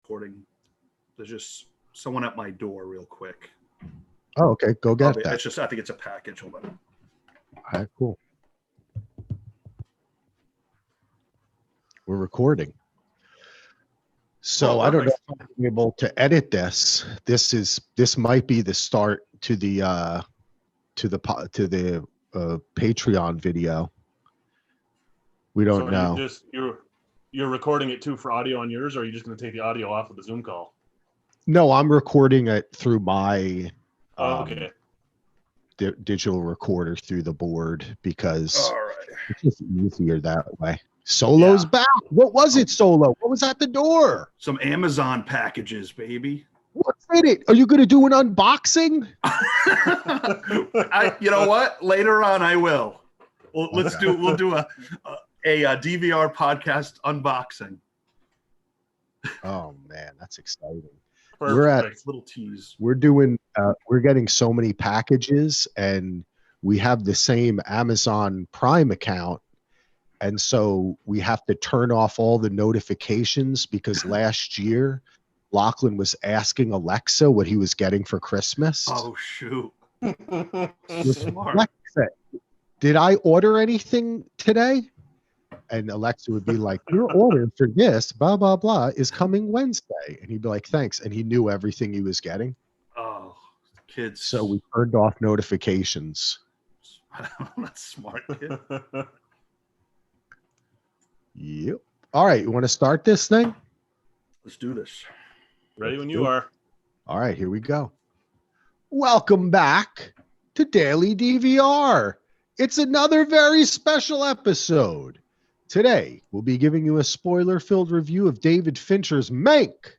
recording. There's just someone at my door real quick. Oh, okay. Go get that. It's just, I think it's a package. Hold on. All right, cool. We're recording. So I don't know if I'm able to edit this. This might be the start to the Patreon video. We don't know. You're recording it too for audio on yours, or are you just going to take the audio off of the Zoom call? No, I'm recording it through my digital recorder through the board because it's just easier that way. Solo's back. What was it, Solo? What was at the door? Some Amazon packages, baby. What's in it? Are you going to do an unboxing? You know what? Later on, I will. We'll do a DVR podcast unboxing. Oh man, that's exciting. Perfect. We're at little tease. We're doing. We're getting so many packages, and we have the same Amazon Prime account, and so we have to turn off all the notifications because last year, Lachlan was asking Alexa what he was getting for Christmas. Oh shoot! Smart. Alexa, did I order anything today? And Alexa would be like, your order for this, blah, blah, blah, is coming Wednesday. And he'd be like, thanks. And he knew everything he was getting. Oh, kids. So we turned off notifications. That's smart, kid. Yep. All right. You want to start this thing? Let's do this. Ready when you are. All right. Here we go. Welcome back to Daily DVR. It's another very special episode. Today, we'll be giving you a spoiler-filled review of David Fincher's Mank.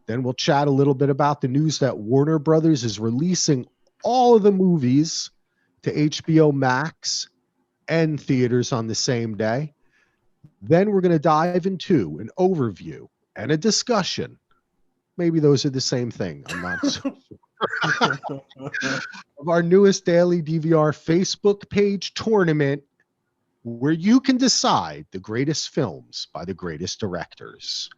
Then we'll chat a little bit about the news that Warner Brothers is releasing all of the movies to HBOMax and theaters on the same day. Then we're going to dive into an overview and a discussion. Maybe those are the same thing. I'm not so sure. Of our newest Daily DVR Facebook page tournament, where you can decide the greatest films by the greatest directors.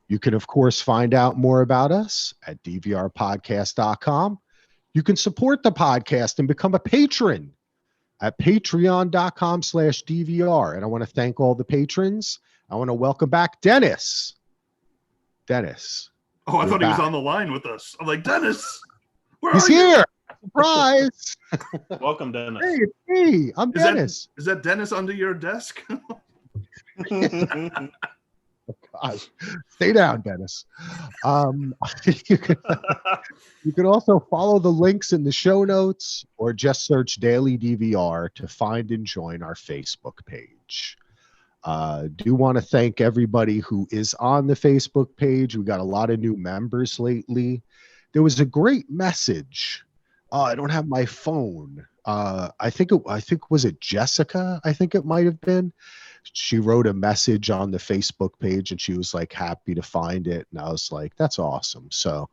You can, of course, find out more about us at dvrpodcast.com. You can support the podcast and become a patron at patreon.com/DVR. And I want to thank all the patrons. I want to welcome back Dennis. Dennis. Oh, I thought he was on the line with us. I'm like, Dennis, he's here. Surprise. Welcome, Dennis. Hey, I'm Dennis. Is that Dennis under your desk? Oh, gosh. Stay down, Dennis. You can also follow the links in the show notes or just search Daily DVR to find and join our Facebook page. Do want to thank everybody who is on the Facebook page. We got a lot of new members lately. There was a great message. I don't have my phone. I think was it Jessica? I think it might have been. She wrote a message on the Facebook page and she was like happy to find it. And I was like, that's awesome. So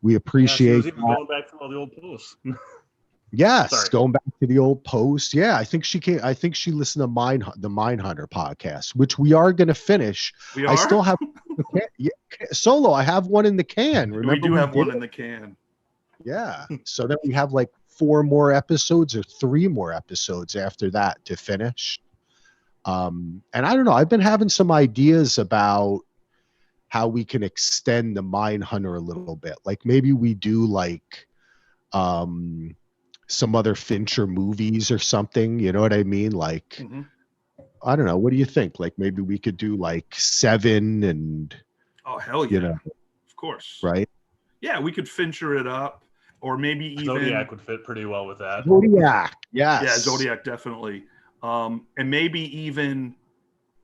we appreciate. She was even going back through all the old posts. Yes, Sorry. Going back to the old post. Yeah, I think she listened to the Mindhunter podcast, which we are going to finish. We are? I still have Solo. I have one in the can. Remember, we do have one in the can. Yeah. So then we have like 4 more episodes or 3 more episodes after that to finish. And I don't know. I've been having some ideas about how we can extend the Mindhunter a little bit. Like maybe we do like some other Fincher movies or something. You know what I mean? Like, I don't know. What do you think? Like maybe we could do like 7 and. Oh, hell yeah. You know, of course. Right? Yeah, we could Fincher it up. Or maybe even Zodiac would fit pretty well with that. Zodiac, yes. Yeah, Zodiac definitely. And maybe even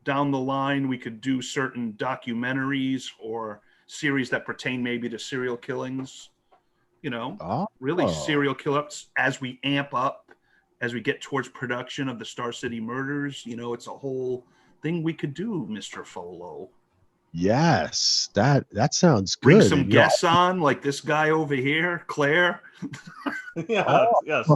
down the line we could do certain documentaries or series that pertain maybe to serial killings. You know, really serial killers as we amp up, as we get towards production of the Star City Murders. You know, it's a whole thing we could do, Mr. Folo. Yes, that sounds good. Bring some guests on, like this guy over here, Claire. Yes.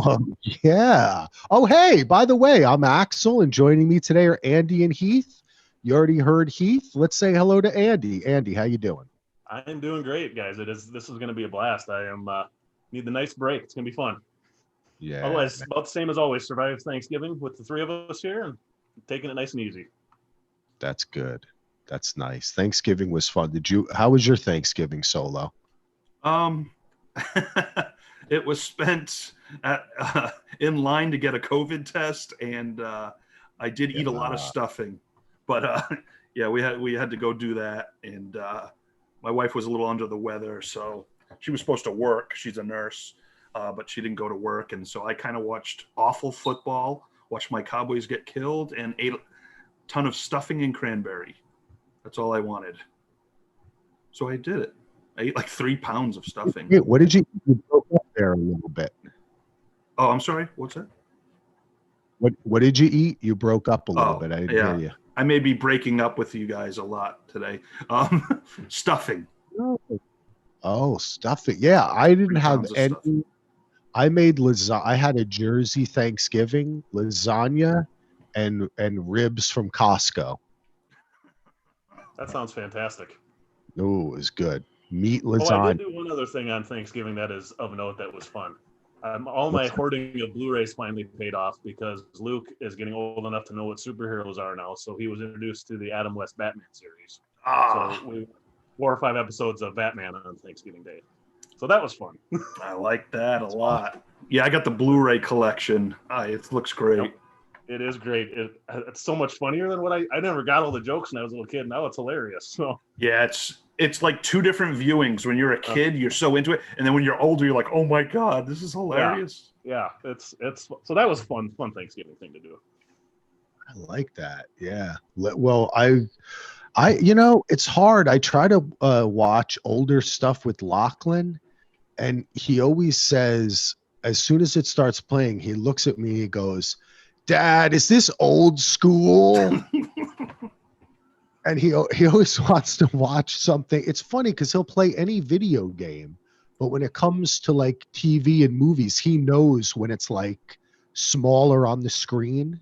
Yeah. Oh, hey, by the way, I'm Axel, and joining me today are Andy and Heath. You already heard Heath. Let's say hello to Andy. Andy, how you doing? I'm doing great, guys. This is going to be a blast. I am need the nice break. It's going to be fun. Yeah. Otherwise, about the same as always. Survive Thanksgiving with the three of us here and taking it nice and easy. That's good. That's nice. Thanksgiving was fun. How was your Thanksgiving, Solo? Um, it was spent in line to get a COVID test, and I did eat a lot of stuffing. But yeah, we had to go do that, and my wife was a little under the weather, so she was supposed to work. She's a nurse, but she didn't go to work, and so I kind of watched awful football, watched my Cowboys get killed, and ate a ton of stuffing and cranberry. That's all I wanted. So I did it. I ate like 3 pounds of stuffing. Wait, what did you broke up there a little bit? Oh, I'm sorry. What's that? What did you eat? You broke up a little bit. I didn't hear you. I may be breaking up with you guys a lot today. Stuffing. Oh, stuffing. Yeah, I didn't 3 have pounds of any. stuffing. I made lasagna. I had a Jersey Thanksgiving lasagna and ribs from Costco. That sounds fantastic. Oh, it was good. Meat Oh, I lasagna. did do one other thing on Thanksgiving that is of note that was fun. All my hoarding of Blu-rays finally paid off because Luke is getting old enough to know what superheroes are now. So he was introduced to the Adam West Batman series. So we 4 or 5 episodes of Batman on Thanksgiving Day. So that was fun. I like that a lot. Yeah, I got the Blu-ray collection. It looks great. Yep. It is great. It's so much funnier than what I never got all the jokes when I was a little kid. Now it's hilarious. So yeah, it's like 2 different viewings. When you're a kid, you're so into it, and then when you're older, you're like, oh my god, this is hilarious. Yeah, it's so that was fun Thanksgiving thing to do. I like that. Yeah. Well, I it's hard. I try to watch older stuff with Lachlan, and he always says, as soon as it starts playing, he looks at me, he goes, Dad, is this old school? And he always wants to watch something. It's funny because he'll play any video game, but when it comes to like TV and movies, he knows when it's like smaller on the screen,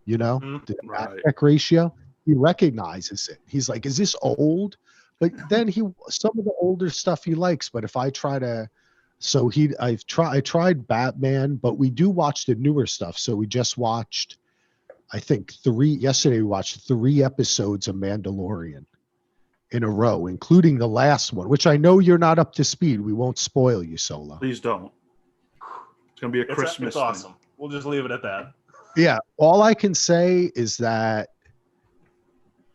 the aspect ratio. He recognizes it. He's like, is this old? But then some of the older stuff he likes, but if I try to, I tried Batman, but we do watch the newer stuff. So we just watched, I think yesterday we watched 3 episodes of Mandalorian in a row, including the last one, which I know you're not up to speed. We won't spoil you, Solo. Please don't. It's going to be a Christmas It's awesome. Thing. We'll just leave it at that. Yeah. All I can say is that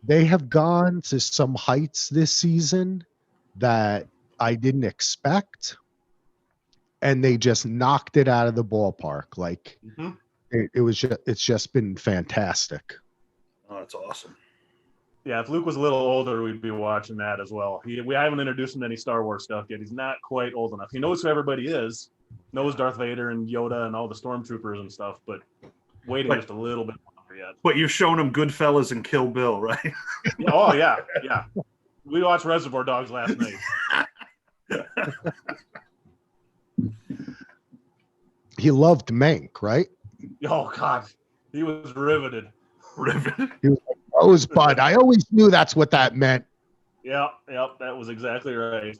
they have gone to some heights this season that I didn't expect. And they just knocked it out of the ballpark. Like it's just been fantastic. Oh, that's awesome. Yeah, if Luke was a little older, we'd be watching that as well. We haven't introduced him to any Star Wars stuff yet. He's not quite old enough. He knows who everybody is, knows Darth Vader and Yoda and all the stormtroopers and stuff, but waiting just a little bit longer yet. But you've shown him Goodfellas and Kill Bill, right? Oh, yeah. We watched Reservoir Dogs last night. He loved Mank, right? Oh, God. He was riveted. He was like, Rosebud. I always knew that's what that meant. Yep. That was exactly right.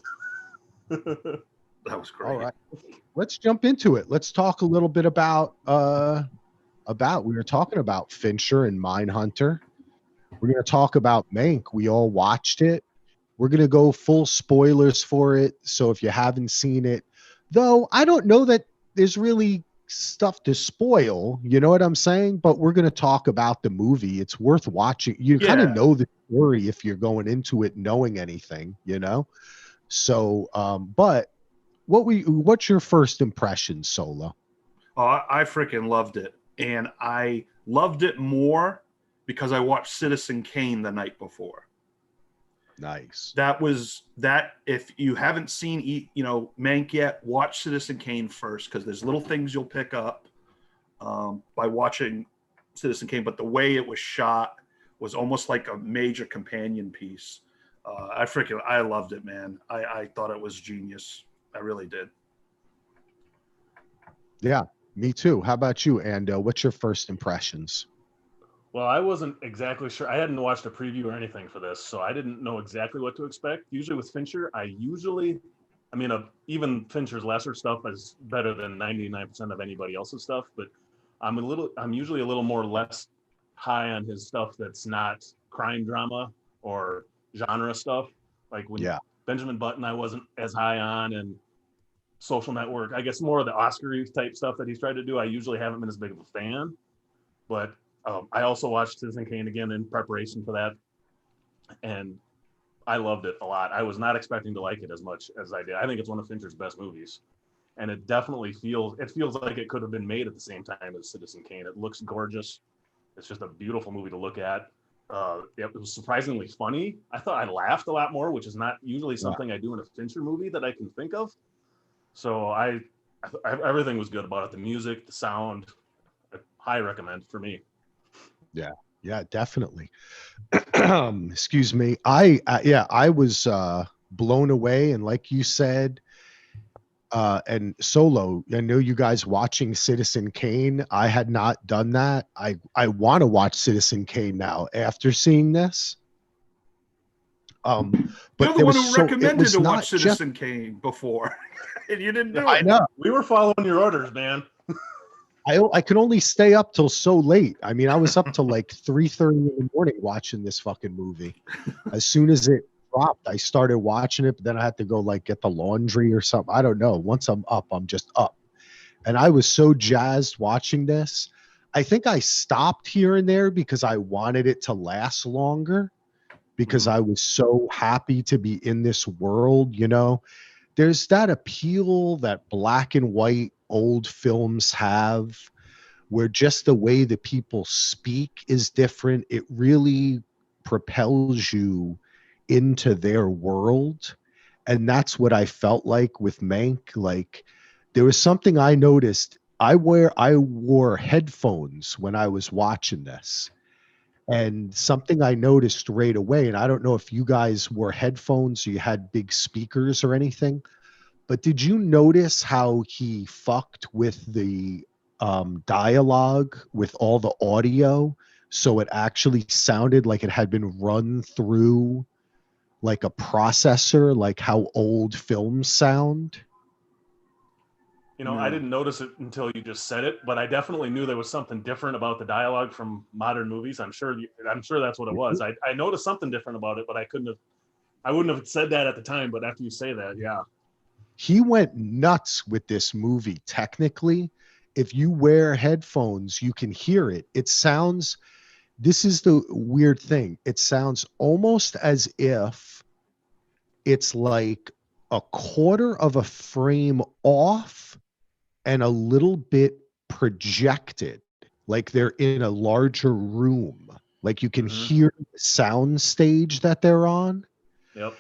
That was great. All right. Let's jump into it. Let's talk a little bit about we were talking about Fincher and Mindhunter. We're going to talk about Mank. We all watched it. We're going to go full spoilers for it. So if you haven't seen it, though, I don't know that there's really stuff to spoil, you know what I'm saying? But we're going to talk about the movie. It's worth watching. You kind of know the story if you're going into it knowing anything, So, but what's your first impression, Solo? Oh, I freaking loved it. And I loved it more because I watched Citizen Kane the night before. Nice. That if you haven't seen Mank yet, watch Citizen Kane first, because there's little things you'll pick up by watching Citizen Kane, but the way it was shot was almost like a major companion piece. I loved it, man. I thought it was genius. I really did. Yeah, me too. How about you? And what's your first impressions? Well, I wasn't exactly sure. I hadn't watched a preview or anything for this, so I didn't know exactly what to expect. Usually with Fincher, even Fincher's lesser stuff is better than 99% of anybody else's stuff, but I'm usually a little more less high on his stuff that's not crime drama or genre stuff. Like when Yeah. Benjamin Button, I wasn't as high on, and Social Network, I guess more of the Oscar type stuff that he's tried to do. I usually haven't been as big of a fan, but I also watched Citizen Kane again in preparation for that, and I loved it a lot. I was not expecting to like it as much as I did. I think it's one of Fincher's best movies, and it definitely feels like it could have been made at the same time as Citizen Kane. It looks gorgeous. It's just a beautiful movie to look at. It was surprisingly funny. I thought I laughed a lot more, which is not usually something I do in a Fincher movie that I can think of. So everything was good about it. The music, the sound, high recommend for me. Yeah, definitely. Excuse me. I was blown away, and like you said, and Solo, I know you guys watching Citizen Kane. I had not done that. I want to watch Citizen Kane now after seeing this. But You're the there one was who so it recommended was to not watch just. Citizen Kane before, and you didn't do I it. know. We were following your orders, man. I could only stay up till so late. I mean, I was up till like 3:30 in the morning watching this fucking movie. As soon as it dropped, I started watching it, but then I had to go like get the laundry or something. I don't know. Once I'm up, I'm just up. And I was so jazzed watching this. I think I stopped here and there because I wanted it to last longer, because I was so happy to be in this world, you know. There's that appeal that black and white old films have, where just the way the people speak is different. It really propels you into their world. And that's what I felt like with Mank. Like, there was something I noticed. I wore headphones when I was watching this. And something I noticed right away, and I don't know if you guys wore headphones or you had big speakers or anything, but did you notice how he fucked with the dialogue with all the audio, so it actually sounded like it had been run through like a processor, like how old films sound? I didn't notice it until you just said it, but I definitely knew there was something different about the dialogue from modern movies. I'm sure that's what it was. I noticed something different about it, but I wouldn't have said that at the time. But after you say that, yeah. He went nuts with this movie. Technically, if you wear headphones, you can hear it. It sounds, this is the weird thing. It sounds almost as if it's like a quarter of a frame off and a little bit projected, like they're in a larger room. Like you can hear the sound stage that they're on. Yep.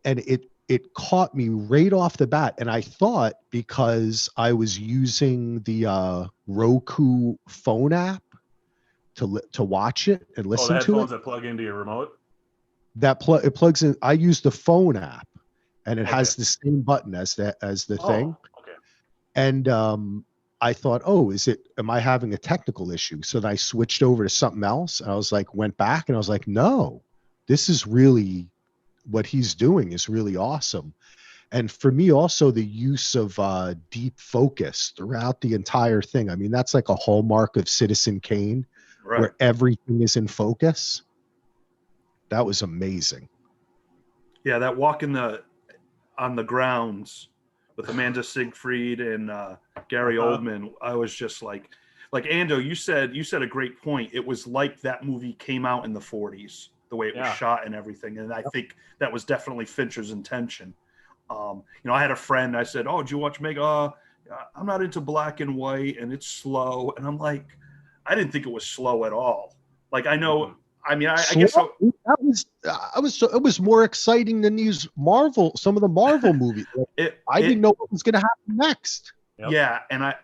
And it caught me right off the bat. And I thought, because I was using the Roku phone app to watch it and listen the to headphones it, that plug into your remote. it plugs in. I use the phone app, and it Okay. has the same button as the thing. Okay. And I thought, oh, am I having a technical issue? So then I switched over to something else. And I was like, went back and I was like, no, this is really, what he's doing is really awesome. And for me also, the use of deep focus throughout the entire thing. I mean, that's like a hallmark of Citizen Kane, Right. where everything is in focus. That was amazing. Yeah, that walk on the grounds with Amanda Siegfried and Gary Oldman, I was just like Ando, you said a great point. It was like that movie came out in the 40s, the way it was shot and everything. And I think that was definitely Fincher's intention. I had a friend, I said, oh, did you watch Meg? I'm not into black and white and it's slow. And I'm like, I didn't think it was slow at all. Like, I know, I mean, I guess so. It was more exciting than some of the Marvel movies. I didn't know what was going to happen next. Yep. Yeah. And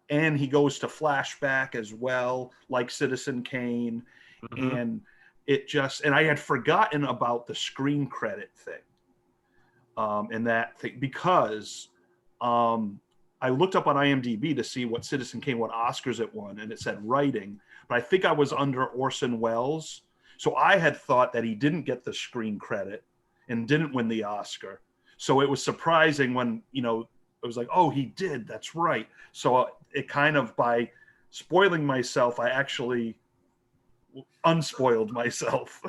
and he goes to flashback as well, like Citizen Kane. And and I had forgotten about the screen credit thing. And that thing, because I looked up on IMDb to see what Citizen Kane, what Oscars it won, and it said writing. But I think I was under Orson Welles. So I had thought that he didn't get the screen credit and didn't win the Oscar. So it was surprising when, you know, it was like, oh, he did. That's right. So it kind of, by spoiling myself, I actually unspoiled myself.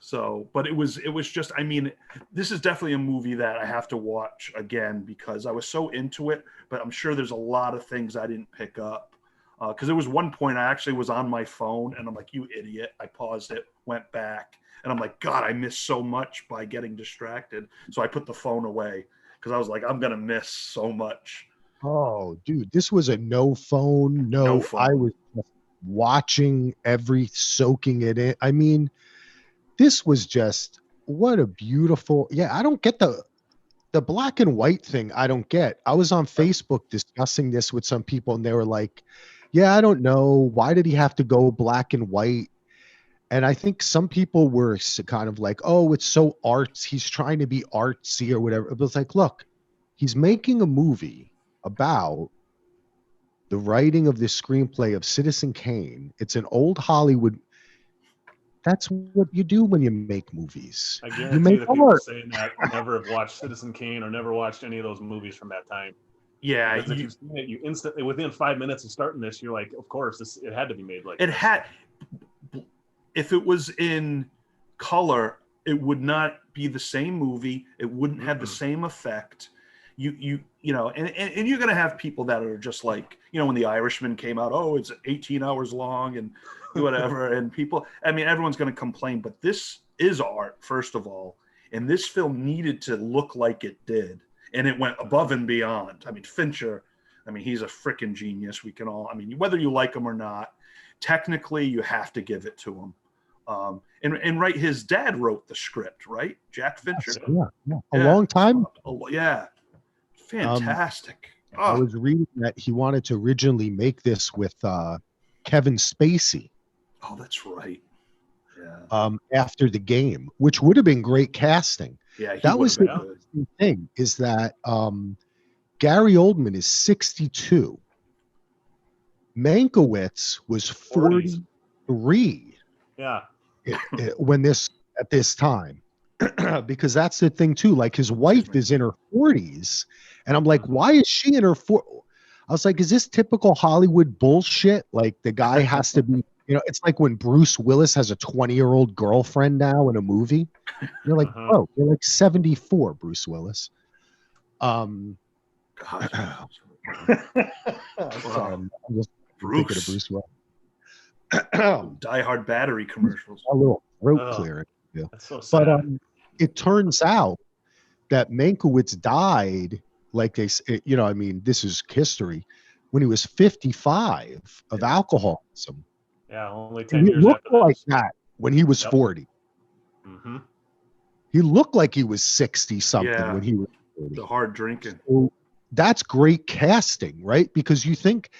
So, but it was just, I mean, this is definitely a movie that I have to watch again because I was so into it, but I'm sure there's a lot of things I didn't pick up. Because there was one point I actually was on my phone and I'm like, you idiot. I paused it, went back, and I'm like, God, I missed so much by getting distracted. So I put the phone away because I was like, I'm going to miss so much. Oh, dude, this was a no phone. No phone. I was just watching soaking it in. I mean, this was just, what a beautiful, I don't get the black and white thing. I don't get. I was on Facebook discussing this with some people and they were like, yeah, I don't know. Why did he have to go black and white? And I think some people were kind of like, oh, it's so arts. He's trying to be artsy or whatever. It was like, look, he's making a movie about the writing of this screenplay of Citizen Kane. It's an old Hollywood. That's what you do when you make movies. I You guarantee make the people art. saying that never have watched Citizen Kane or never watched any of those movies from that time. Yeah. Because if you've seen it, you instantly, within 5 minutes of starting this, you're like, of course, it had to be made like it this. had, if it was in color, it would not be the same movie. It wouldn't have the same effect. You know, and you're going to have people that are just like, you know, when The Irishman came out, oh, it's 18 hours long and whatever. And people, I mean, everyone's going to complain, but this is art, first of all. And this film needed to look like it did. And it went above and beyond. I mean, Fincher, I mean, he's a freaking genius. We can all, I mean, whether you like him or not, technically you have to give it to him. And right, his dad wrote the script, right? Jack Fincher. Yeah. A long time. Yeah. Fantastic. I was reading that he wanted to originally make this with Kevin Spacey. Oh, that's right. Yeah. After the game, which would have been great casting. Yeah, that was the interesting thing, is that Gary Oldman is 62. Mankiewicz was 43. Yeah. At this time. Because that's the thing too. Like, his wife is in her 40s, and I'm like, why is she in her 40s? I was like, is this typical Hollywood bullshit? Like, the guy has to be, you know, it's like when Bruce Willis has a 20-year-old girlfriend now in a movie. You're like, bro, you're like 74, Bruce Willis. God. Sorry, I'm just thinking of Bruce Willis. Die Hard battery commercials. A little throat clearing. Yeah. That's so sad. But it turns out that Mankiewicz died, like they, you know, I mean, this is history, when he was 55 of alcoholism. Yeah, only 10 he years looked after like that when he was 40. Mm-hmm. He looked like he was 60 something when he was 40. The hard drinking. So that's great casting, right? Because you think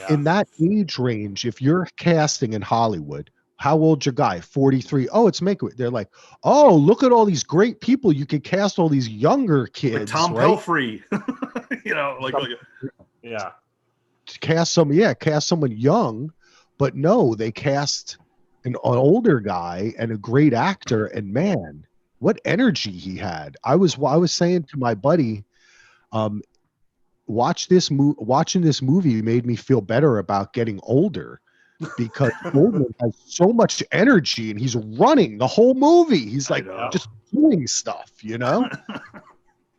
in that age range, if you're casting in Hollywood, how old's your guy? 43. Oh, it's Mankiewicz. They're like, oh, look at all these great people. You could cast all these younger kids. Like Tom Pelfrey. You know, like cast someone young, but no, they cast an older guy and a great actor, and man, what energy he had. I was saying to my buddy, watching this movie made me feel better about getting older, because Goldman has so much energy and he's running the whole movie. He's like just doing stuff, you know? It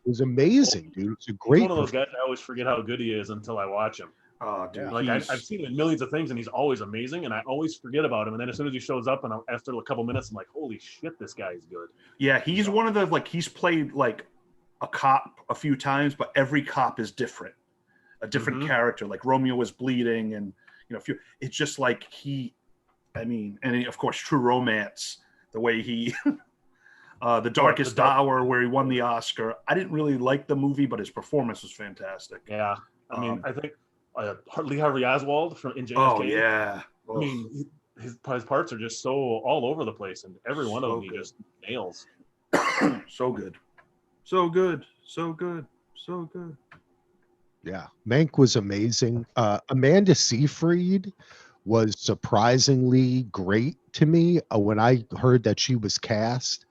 was amazing, dude. It's a great. He's one of those guys I always forget how good he is until I watch him. Oh, dude. Like I've seen him in millions of things and he's always amazing, and I always forget about him. And then as soon as he shows up, and after a couple minutes, I'm like, holy shit, this guy is good. Yeah, he's one of the, like, he's played like a cop a few times, but every cop is different, a different character. Like Romeo was bleeding, and you know, it's just like and of course, True Romance, the way he, The Darkest Hour, where he won the Oscar. I didn't really like the movie, but his performance was fantastic. Yeah, I mean, I think Lee Harvey Oswald in JFK. Oh yeah, I mean, his parts are just so all over the place, and every one of them he just nails. So good, so good, so good, so good. Yeah, Mank was amazing. Amanda Seyfried was surprisingly great to me. When I heard that she was cast,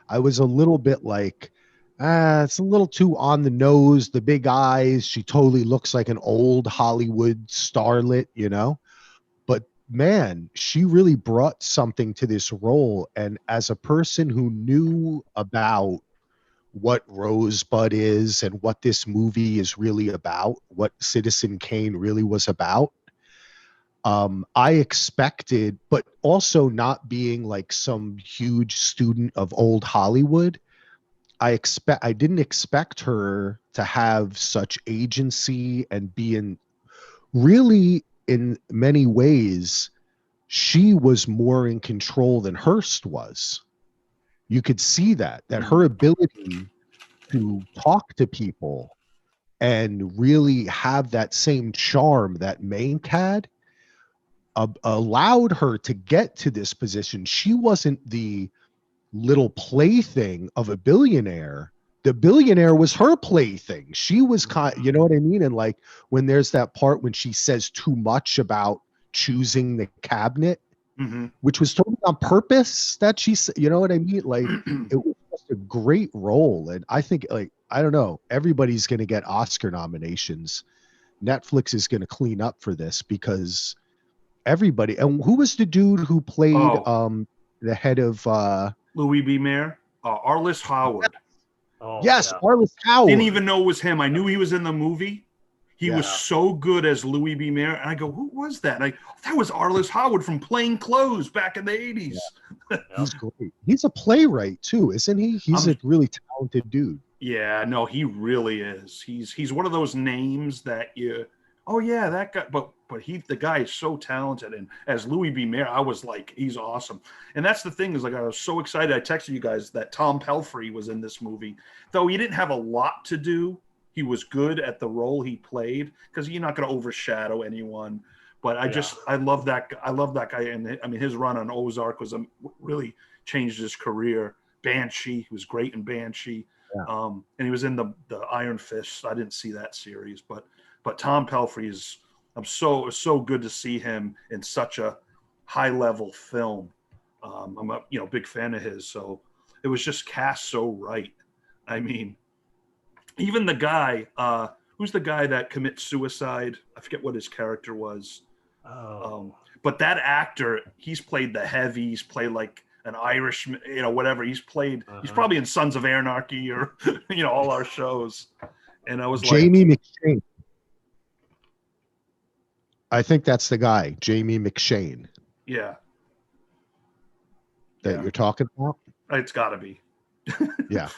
I was a little bit like, it's a little too on the nose, the big eyes. She totally looks like an old Hollywood starlet, you know? But man, she really brought something to this role. And as a person who knew about what Rosebud is and what this movie is really about, what Citizen Kane really was about, I expected, but also not being like some huge student of old Hollywood, I didn't expect her to have such agency and be in really in many ways she was more in control than Hearst was. You could see that her ability to talk to people and really have that same charm that Mank had allowed her to get to this position. She wasn't the little plaything of a billionaire. The billionaire was her plaything. She was you know what I mean? And like when there's that part when she says too much about choosing the cabinet, which was totally on purpose that she said, you know what I mean? Like it was just a great role. And I think like, I don't know, everybody's going to get Oscar nominations. Netflix is going to clean up for this because everybody, and who was the dude who played the head of Louis B. Mayer, Arliss Howard. Yes, Arliss Howard. Didn't even know it was him. I knew he was in the movie. He was so good as Louis B. Mayer. And I go, who was that? And that was Arliss Howard from Plain Clothes back in the 80s. Yeah. He's great. He's a playwright too, isn't he? He's a really talented dude. Yeah, no, he really is. He's one of those names that you, that guy. But the guy is so talented. And as Louis B. Mayer, I was like, he's awesome. And that's the thing is like I was so excited. I texted you guys that Tom Pelphrey was in this movie, though he didn't have a lot to do. He was good at the role he played because you're not going to overshadow anyone. But I love that. I love that guy. And I mean, his run on Ozark was really changed his career. Banshee, he was great in Banshee. Yeah. And he was in the Iron Fist. I didn't see that series, but Tom Pelphrey is. I'm so good to see him in such a high level film. I'm a big fan of his. So it was just cast so right. I mean. Even the guy, who's the guy that commits suicide? I forget what his character was. But that actor, he's played the heavy. He's played like an Irishman, whatever. He's played. He's probably in Sons of Anarchy or all our shows. And I was Jamie McShane. I think that's the guy, Jamie McShane. Yeah. That you're talking about. It's got to be. Yeah.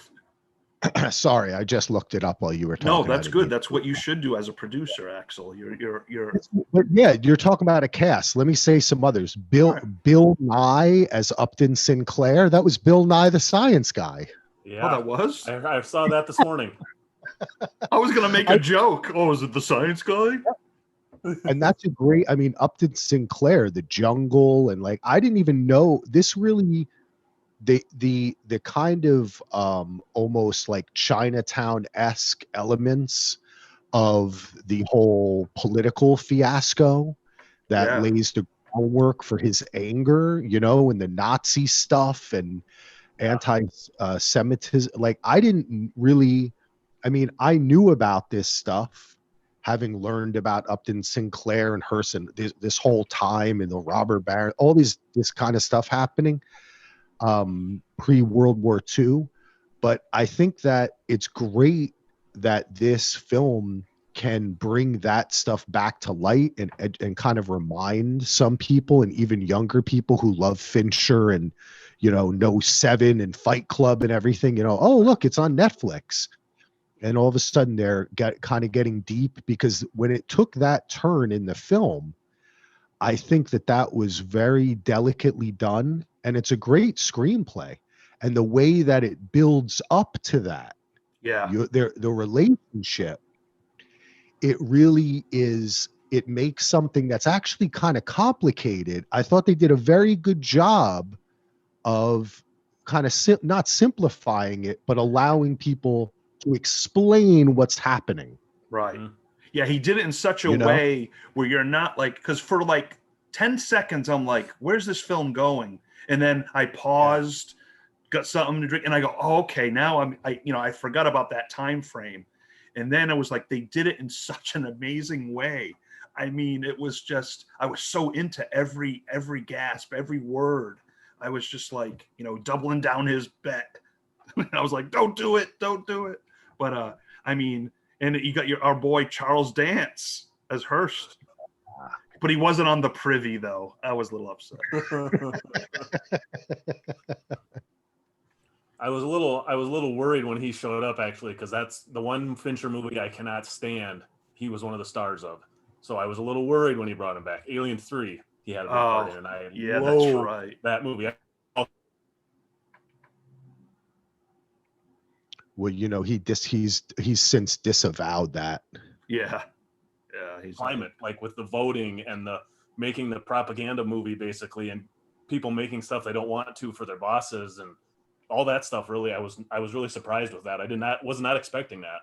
Sorry, I just looked it up while you were talking. No, that's good. That's what you should do as a producer, Axel. You're. But yeah, you're talking about a cast. Let me say some others. Bill Nye as Upton Sinclair. That was Bill Nye the Science Guy. Yeah, that was. I saw that this morning. I was gonna make a joke. Oh, is it the Science Guy? And that's a great. I mean, Upton Sinclair, The Jungle, and like I didn't even know this really. The kind of almost like Chinatown-esque elements of the whole political fiasco that lays the groundwork for his anger, and the Nazi stuff and anti-Semitism. Like I knew about this stuff, having learned about Upton Sinclair and Hearst and this whole time and the robber baron, all this kind of stuff happening. Pre-World War II, but I think that it's great that this film can bring that stuff back to light and kind of remind some people and even younger people who love Fincher and know Seven and Fight Club and everything, oh look, it's on Netflix, and all of a sudden they're kind of getting deep, because when it took that turn in the film, I think that was very delicately done. And it's a great screenplay, and the way that it builds up to that, the relationship, it really is. It makes something that's actually kind of complicated. I thought they did a very good job of kind of not simplifying it, but allowing people to explain what's happening. Right. Yeah, he did it in such a You know? way where you're not like, because for like 10 seconds, I'm like, where's this film going? And then I paused, got something to drink, and I go, oh, okay, now I forgot about that time frame. And then I was like, they did it in such an amazing way. I mean, it was just, I was so into every gasp, every word. I was just like, doubling down his bet. I was like, don't do it. But I mean, and you got our boy Charles Dance as Hearst, but he wasn't on the privy though. I was a little upset. I was a little worried when he showed up actually, because that's the one Fincher movie I cannot stand. He was one of the stars of, so I was a little worried when he brought him back. Alien 3, he had a big part in, and I that's right. That movie. Well, he's since disavowed that. Yeah, he's climate, like with the voting and the making the propaganda movie basically, and people making stuff they don't want to for their bosses and all that stuff. Really, I was really surprised with that. Was not expecting that.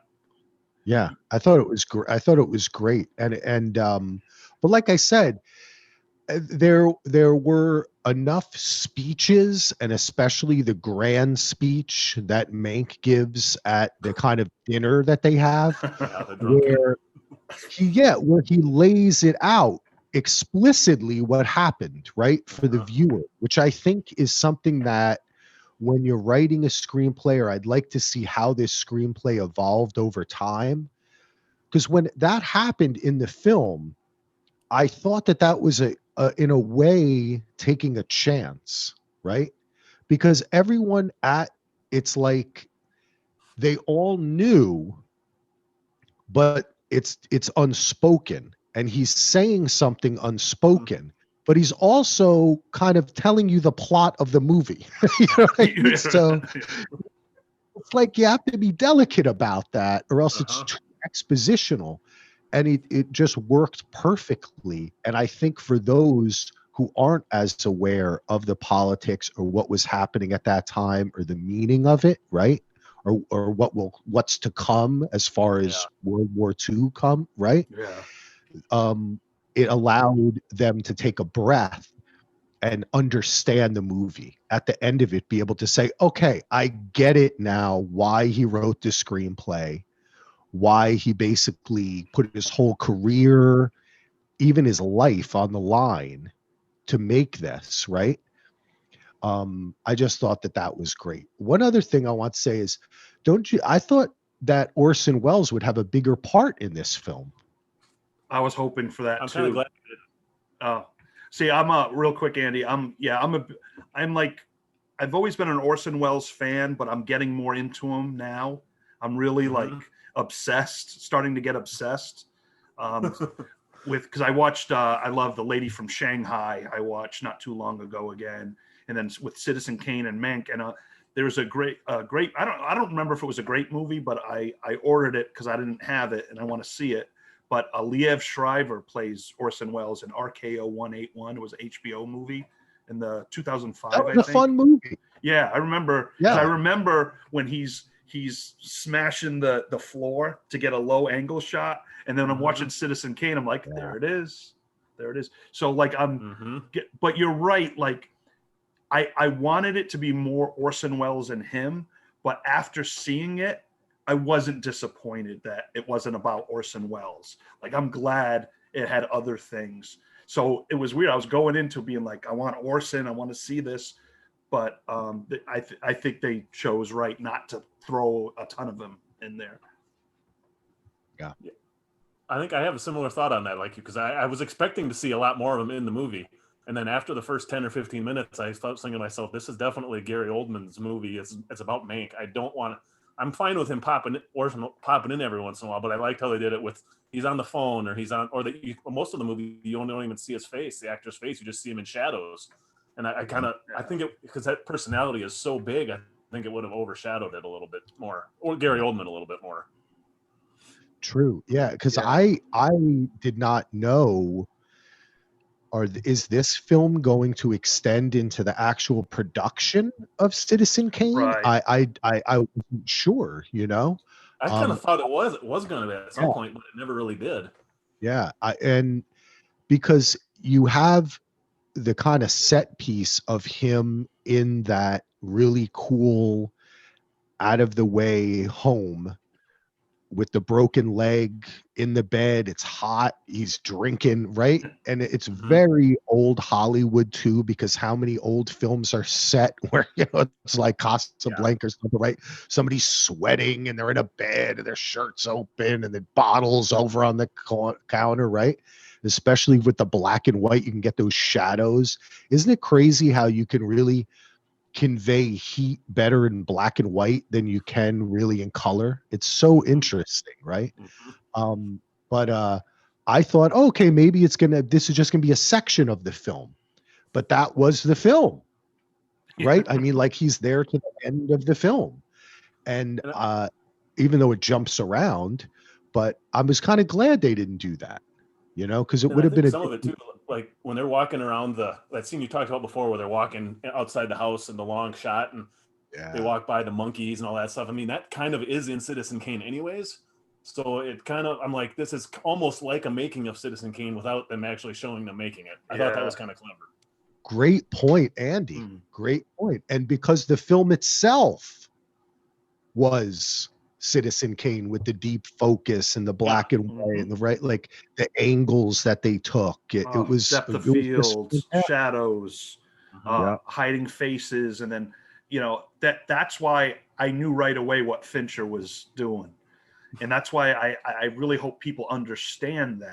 Yeah, I thought it was great, and but like I said, there were enough speeches, and especially the grand speech that Mank gives at the kind of dinner that they have, where he lays it out explicitly what happened, right, for the viewer, which I think is something that when you're writing a screenplay, or I'd like to see how this screenplay evolved over time, because when that happened in the film, I thought that was in a way taking a chance, right? Because everyone it's like they all knew, but it's unspoken, and he's saying something unspoken, but he's also kind of telling you the plot of the movie. You know what I mean? So it's like you have to be delicate about that, or else it's too expositional. And it just worked perfectly. And I think for those who aren't as aware of the politics or what was happening at that time or the meaning of it, right? Or what's to come as far as World War II come, right? Yeah. It allowed them to take a breath and understand the movie. At the end of it, be able to say, okay, I get it now, why he wrote the screenplay, why he basically put his whole career, even his life, on the line to make this, right? I just thought that was great. One other thing I want to say is, I thought that Orson Welles would have a bigger part in this film. I was hoping for that I'm too. kind of glad you did. Oh, see, I'm real quick, Andy. I'm like, I've always been an Orson Welles fan, but I'm getting more into him now. I'm really like starting to get obsessed. Because I watched, I love The Lady from Shanghai. I watched not too long ago again, and then with Citizen Kane and Mank, and there's a great. I don't remember if it was a great movie, but I ordered it because I didn't have it and I want to see it. But Liev Schreiber plays Orson Welles in RKO 181. It was an HBO movie in the 2005. That was a fun movie. Yeah, I remember. Yeah, I remember when he's smashing the floor to get a low angle shot, and then I'm watching Citizen Kane. I'm like, there it is. So like but you're right. Like I wanted it to be more Orson Welles and him, but after seeing it, I wasn't disappointed that it wasn't about Orson Welles. Like, I'm glad it had other things. So it was weird. I was going into being like, I want Orson, I want to see this, but I think they chose right not to throw a ton of them in there. Yeah. I think I have a similar thought on that, like you, because I was expecting to see a lot more of him in the movie. And then after the first 10 or 15 minutes, I started thinking to myself, this is definitely Gary Oldman's movie. It's about Mank. I'm fine with him popping in every once in a while, but I liked how they did it with he's on the phone or most of the movie you don't even see his face, the actor's face. You just see him in shadows. And I think because that personality is so big, I think it would have overshadowed it a little bit more, or Gary Oldman a little bit more. True. Yeah, because I did not know, is this film going to extend into the actual production of Citizen Kane? Right. I wasn't sure, I kind of thought it was going to be at some Yeah. point, but it never really did. Yeah, and because you have the kind of set piece of him in that really cool, out of the way home with the broken leg in the bed. It's hot. He's drinking, right? And it's very old Hollywood too, because how many old films are set where, it's like Casablanca or something, right? Somebody's sweating and they're in a bed and their shirt's open and the bottles over on the counter, right? Especially with the black and white, you can get those shadows. Isn't it crazy how you can really convey heat better in black and white than you can really in color? It's so interesting, right? But I thought, okay, maybe this is just gonna be a section of the film, but that was the film, right? I mean, like, he's there to the end of the film, and even though it jumps around, but I was kind of glad they didn't do that, because it would have been some of it too, like when they're walking around that scene you talked about before, where they're walking outside the house in the long shot, and they walk by the monkeys and all that stuff. I mean, that kind of is in Citizen Kane anyways. So it kind of, I'm like, this is almost like a making of Citizen Kane without them actually showing them making it. I thought that was kind of clever. Great point, Andy. Great point. And because the film itself was Citizen Kane with the deep focus and the black and white and the right, like the angles that they took. It was depth of field, shadows, hiding faces, and then that's why I knew right away what Fincher was doing, and that's why I really hope people understand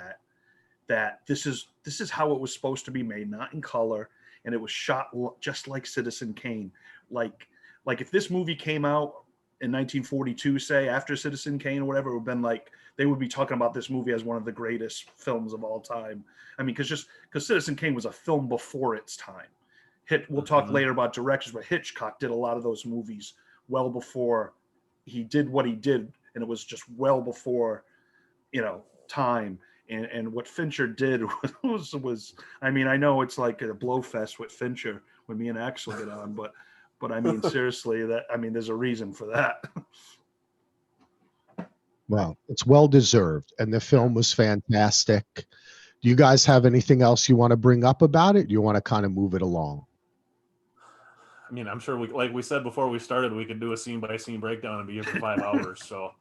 that this is how it was supposed to be made, not in color, and it was shot just like Citizen Kane. Like if this movie came out in 1942, say, after Citizen Kane or whatever, it would have been like, they would be talking about this movie as one of the greatest films of all time. I mean, because Citizen Kane was a film before its time. We'll talk later about directors, but Hitchcock did a lot of those movies well before he did what he did, and it was just well before, time. And what Fincher did was I mean, I know it's like a blowfest with Fincher when me and Axel get on, but I mean, seriously, there's a reason for that. Well, it's well deserved, and the film was fantastic. Do you guys have anything else you want to bring up about it? Do you want to kind of move it along? I mean, I'm sure like we said before we started, we could do a scene by scene breakdown and be here for 5 hours. So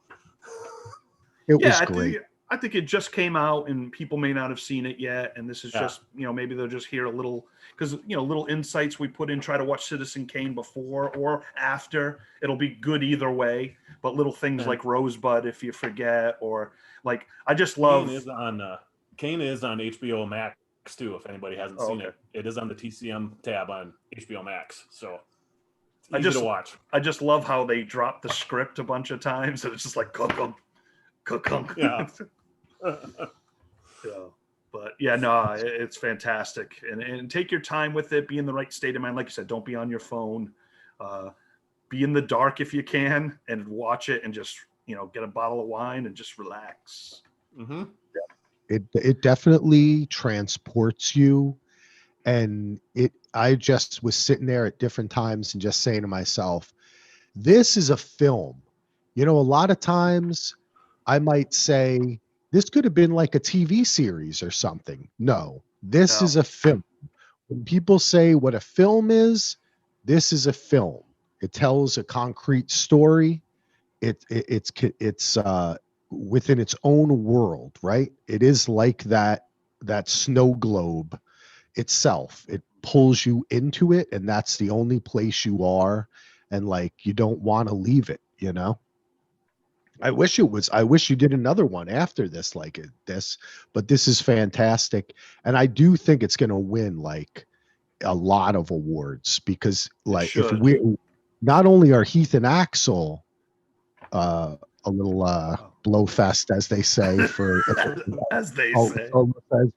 it was great. I think it just came out and people may not have seen it yet. And this is just, maybe they'll just hear a little, because, little insights we put in, try to watch Citizen Kane before or after. It'll be good either way. But little things like Rosebud, if you forget, or like, I just love. Kane is on HBOMax too, if anybody hasn't seen it. It is on the TCM tab on HBOMax. So it's easy to watch. I just love how they drop the script a bunch of times. And it's just like, yeah. But it's fantastic, and take your time with it. Be in the right state of mind, like you said. Don't be on your phone. Be in the dark if you can, and watch it, and just get a bottle of wine and just relax. It definitely transports you, and I just was sitting there at different times and just saying to myself, this is a film. A lot of times I might say, this could have been like a TV series or something. No, this is a film. When people say what a film is, this is a film. It tells a concrete story. It's within its own world, right? It is like that snow globe itself. It pulls you into it, and that's the only place you are, and like you don't want to leave it, I wish you did another one after this, like this, but this is fantastic. And I do think it's going to win like a lot of awards, because like if we not only are Heath and Axel a little blowfest, as they say, for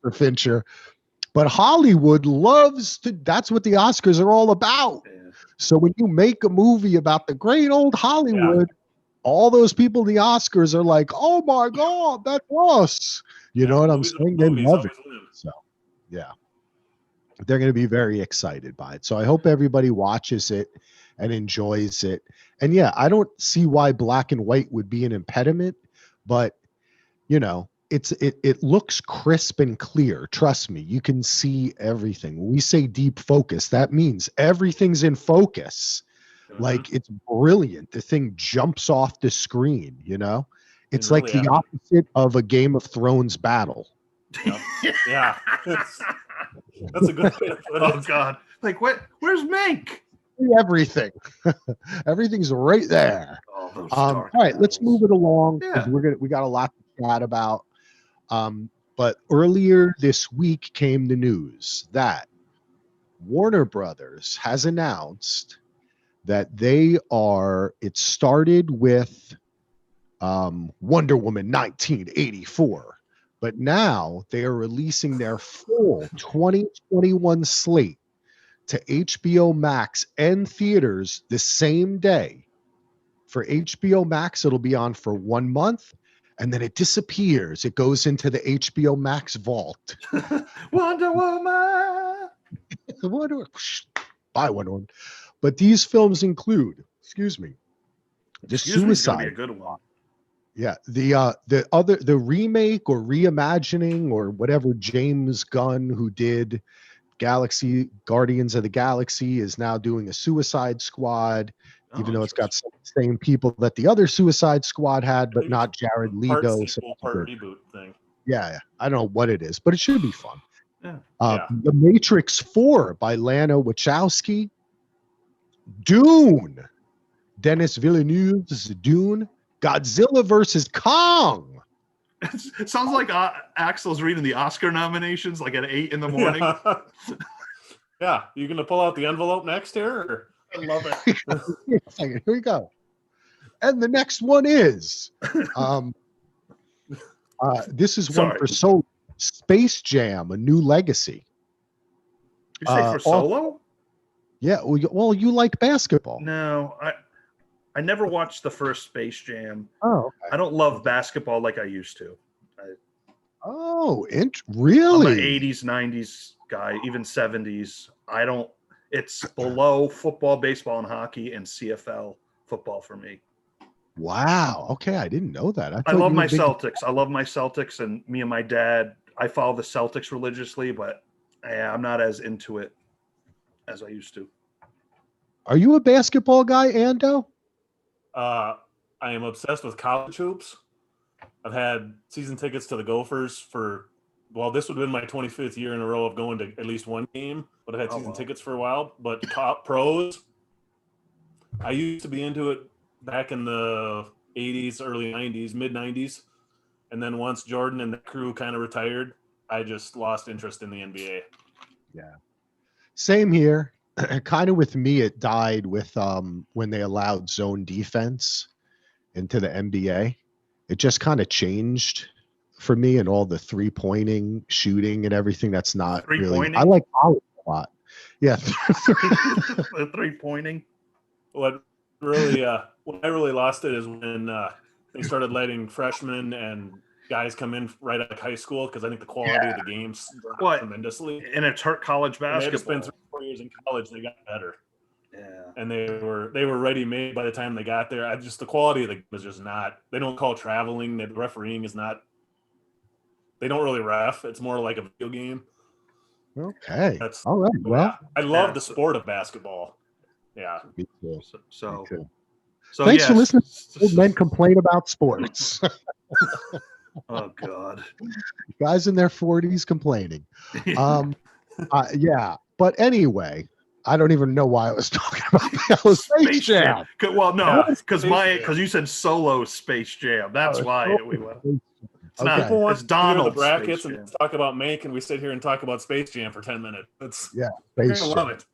for Fincher, but Hollywood loves to, that's what the Oscars are all about. So when you make a movie about the great old Hollywood, all those people in the Oscars are like, oh my God, that's us. You know what I'm saying? They love it. So, they're going to be very excited by it. So I hope everybody watches it and enjoys it. And yeah, I don't see why black and white would be an impediment, but you know, it looks crisp and clear. Trust me, you can see everything. When we say deep focus, that means everything's in focus. Like it's brilliant. The thing jumps off the screen, you know? It's like really the opposite of a Game of Thrones battle. Yep. Yeah. That's a good way to put it. Oh God! Like what? Where's Mank? Everything. Everything's right there. Oh, those All dark right, let's battles. move it along because Yeah. we got a lot to chat about. But earlier this week came the news that Warner Brothers has announced that it started with Wonder Woman 1984, but now they are releasing their full 2021 slate to HBO Max and theaters the same day. For HBO Max, it'll be on for 1 month, and then it disappears. It goes into the HBO Max vault. Wonder Woman. Buy Wonder Woman. But these films include, the Excuse me, it's gonna be Suicide. a good one. Yeah, the remake or reimagining or whatever James Gunn, who did Guardians of the Galaxy, is now doing a Suicide Squad, even though it's got some same people that the other Suicide Squad had, but not Jared Part Leto. sequel, part reboot thing. Yeah, I don't know what it is, but it should be fun. Yeah. The Matrix 4 by Lana Wachowski. Dune. Denis Villeneuve's Dune. Godzilla versus Kong. It sounds like Axel's reading the Oscar nominations like at 8 in the morning. Yeah. You gonna pull out the envelope next here? Or? I love it. Here we go. And the next one is this is one for Solo. Space Jam: A New Legacy. You say for Solo? Yeah, well, you like basketball. No, I never watched the first Space Jam. Oh, okay. I don't love basketball like I used to. Really? I'm an 80s, 90s guy, even 70s. I don't. It's below football, baseball, and hockey, and CFL football for me. Wow. Okay, I didn't know that. I love my Celtics. I love my Celtics, and me and my dad. I follow the Celtics religiously, but I'm not as into it as I used to. Are you a basketball guy, Ando? I am obsessed with college hoops. I've had season tickets to the Gophers this would have been my 25th year in a row of going to at least one game, but I've had season tickets for a while. But pros, I used to be into it back in the 80s, early 90s, mid 90s. And then once Jordan and the crew kind of retired, I just lost interest in the NBA. Yeah. Same here. Kind of with me, it died with when they allowed zone defense into the NBA. It just kind of changed for me, and all the three-pointing, shooting, and everything. That's not really. I like college a lot. Yeah. The three-pointing. What really, when I really lost it is when they started letting freshmen and guys come in right out of high school, because I think the quality of the games dropped tremendously. And it's hurt college basketball. They had to spend 3 or 4 years in college. They got better. Yeah. And they were ready made by the time they got there. The quality of the game is just not. They don't call traveling. The refereeing is not. They don't really ref. It's more like a video game. Okay. That's all right. Well, yeah. I love the sport of basketball. Yeah. Me too. So thanks for listening to old men complain about sports. Oh God. Guys in their 40s complaining. Yeah. But anyway, I don't even know why I was talking about that. Space Jam. Well, no, because you said Solo Space Jam. That's why we went. It's not. People want it's Donald the brackets and talk about Mank, and we sit here and talk about Space Jam for 10 minutes. Space Jam. Love it.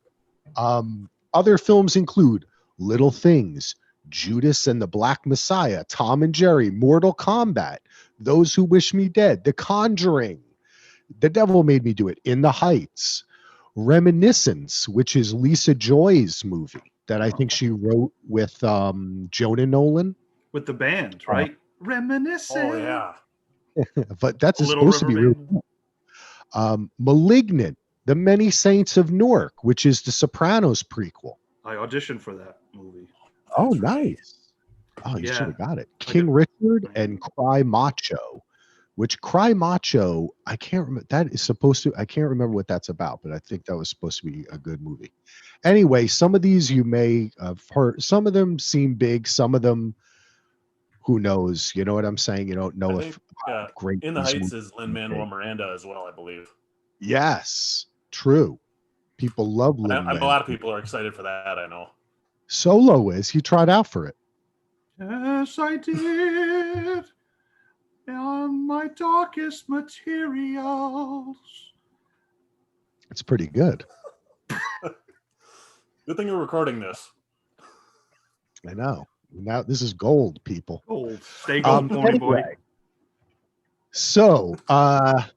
Other films include Little Things, Judas and the Black Messiah, Tom and Jerry, Mortal Kombat, Those Who Wish Me Dead, The Conjuring, The Devil Made Me Do It, In the Heights, Reminiscence, which is Lisa Joy's movie that I think she wrote with Jonah Nolan. With the band, right? Reminiscence. Oh, yeah. But that's supposed to be real. Malignant, The Many Saints of Newark, which is the Sopranos prequel. I auditioned for that movie. Oh, That's right. nice. Oh, you Yeah. should have got it. Like King a- Richard and Cry Macho, which Cry Macho, I can't remember. That is supposed to, I can't remember what that's about, but I think that was supposed to be a good movie. Anyway, some of these you may have heard. Some of them seem big. Some of them, who knows? You know what I'm saying? You don't know I if think how great In the these Heights movies is are gonna Lin-Manuel be. Miranda as well, I believe. Yes, true. People love A Lin-Manuel. lot of people are excited for that, I know. Solo is. He tried out for it. Yes, I did. On my darkest materials. It's pretty good. Good thing you're recording this. I know. Now this is gold, people. Gold. Stay gold, pony boy. Anyway, so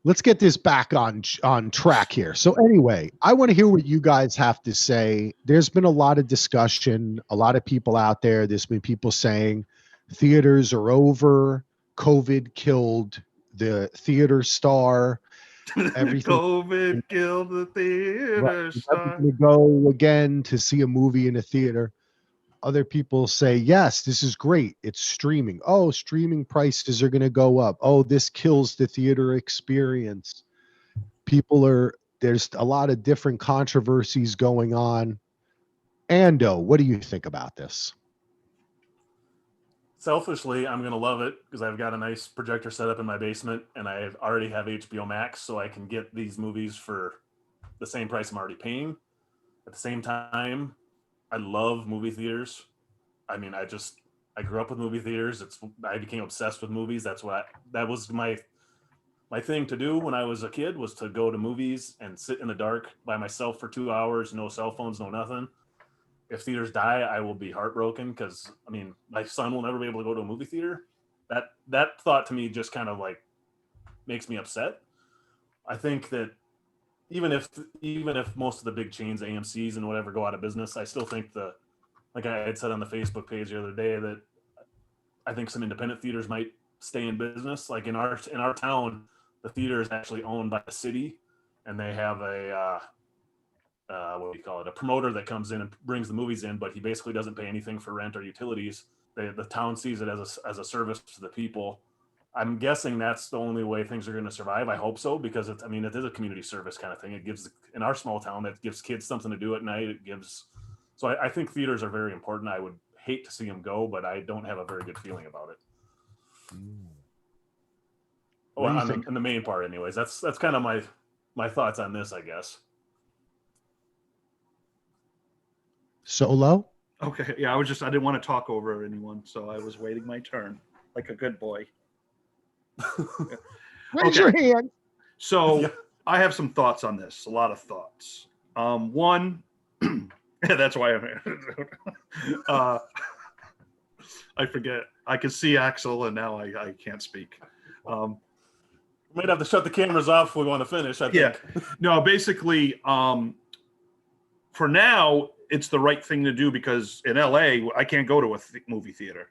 let's get this back on track here. So anyway, I want to hear what you guys have to say. There's been a lot of discussion, a lot of people out there. There's been people saying theaters are over. COVID killed the theater star. Everything. COVID killed the theater Right, never star. gonna go again to see a movie in a theater. Other people say, yes, this is great. It's streaming. Oh, streaming prices are going to go up. Oh, this kills the theater experience. There's a lot of different controversies going on. Ando, what do you think about this? Selfishly, I'm going to love it because I've got a nice projector set up in my basement and I already have HBOMax, so I can get these movies for the same price I'm already paying. At the same time, I love movie theaters. I mean, I grew up with movie theaters. I became obsessed with movies. That was my thing to do when I was a kid, was to go to movies and sit in the dark by myself for 2 hours, no cell phones, no nothing. If theaters die, I will be heartbroken because, I mean, my son will never be able to go to a movie theater. That thought to me just kind of like makes me upset. I think that even if most of the big chains, AMC's and whatever, go out of business, I still think like I had said on the Facebook page the other day, that I think some independent theaters might stay in business. Like in our town, the theater is actually owned by the city, and they have a what do you call it? A promoter that comes in and brings the movies in, but he basically doesn't pay anything for rent or utilities. The town sees it as a service to the people. I'm guessing that's the only way things are going to survive. I hope so, because it is a community service kind of thing. It gives, in our small town, that gives kids something to do at night. So I think theaters are very important. I would hate to see them go, but I don't have a very good feeling about it. What do you think? In the main part, anyways. That's kind of my thoughts on this, I guess. Solo? Okay, yeah, I didn't want to talk over anyone, so I was waiting my turn like a good boy. Raise your hand. So Yeah. I have some thoughts on this, a lot of thoughts. One, that's why I'm here. I forget. I can see Axel, and now I can't speak. We might have to shut the cameras off if we want to finish, I think. Yeah. No, basically, for now, it's the right thing to do because in LA, I can't go to a movie theater.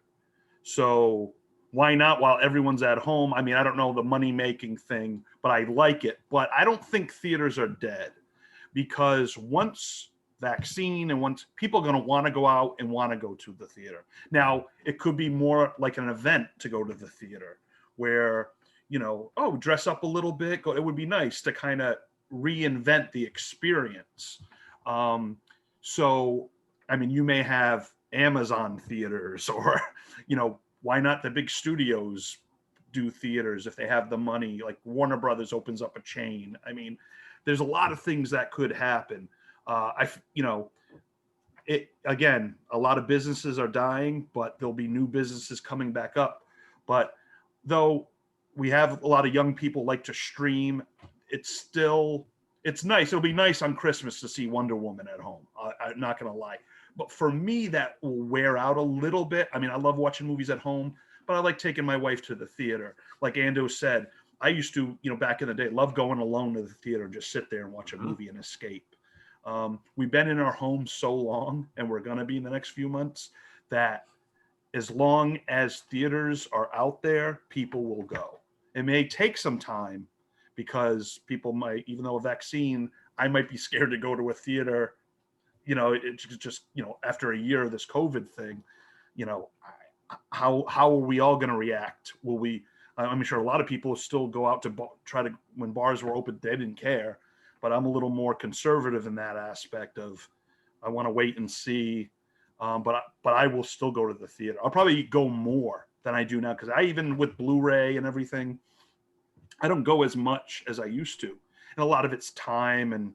So why not while everyone's at home? I mean, I don't know the money-making thing, but I like it. But I don't think theaters are dead, because once vaccine and once people are going to want to go out and want to go to the theater. Now, it could be more like an event to go to the theater where, dress up a little bit. It would be nice to kind of reinvent the experience. So, I mean, you may have Amazon theaters or, why not the big studios do theaters if they have the money, like Warner Brothers opens up a chain. I mean, there's a lot of things that could happen. Again, a lot of businesses are dying, but there'll be new businesses coming back up. But though we have a lot of young people like to stream, it's nice. It'll be nice on Christmas to see Wonder Woman at home. I'm not going to lie. But for me, that will wear out a little bit. I mean, I love watching movies at home, but I like taking my wife to the theater. Like Ando said, I used to, back in the day, love going alone to the theater and just sit there and watch a movie and escape. We've been in our home so long, and we're going to be in the next few months, that as long as theaters are out there, people will go. It may take some time, because people might, even though a vaccine, I might be scared to go to a theater, it's just, after a year of this COVID thing, how are we all going to react? Will we? I'm sure a lot of people still go out to try to, when bars were open, they didn't care. But I'm a little more conservative in that aspect of, I want to wait and see. But I will still go to the theater. I'll probably go more than I do now, because even with Blu-ray and everything, I don't go as much as I used to. And a lot of it's time and,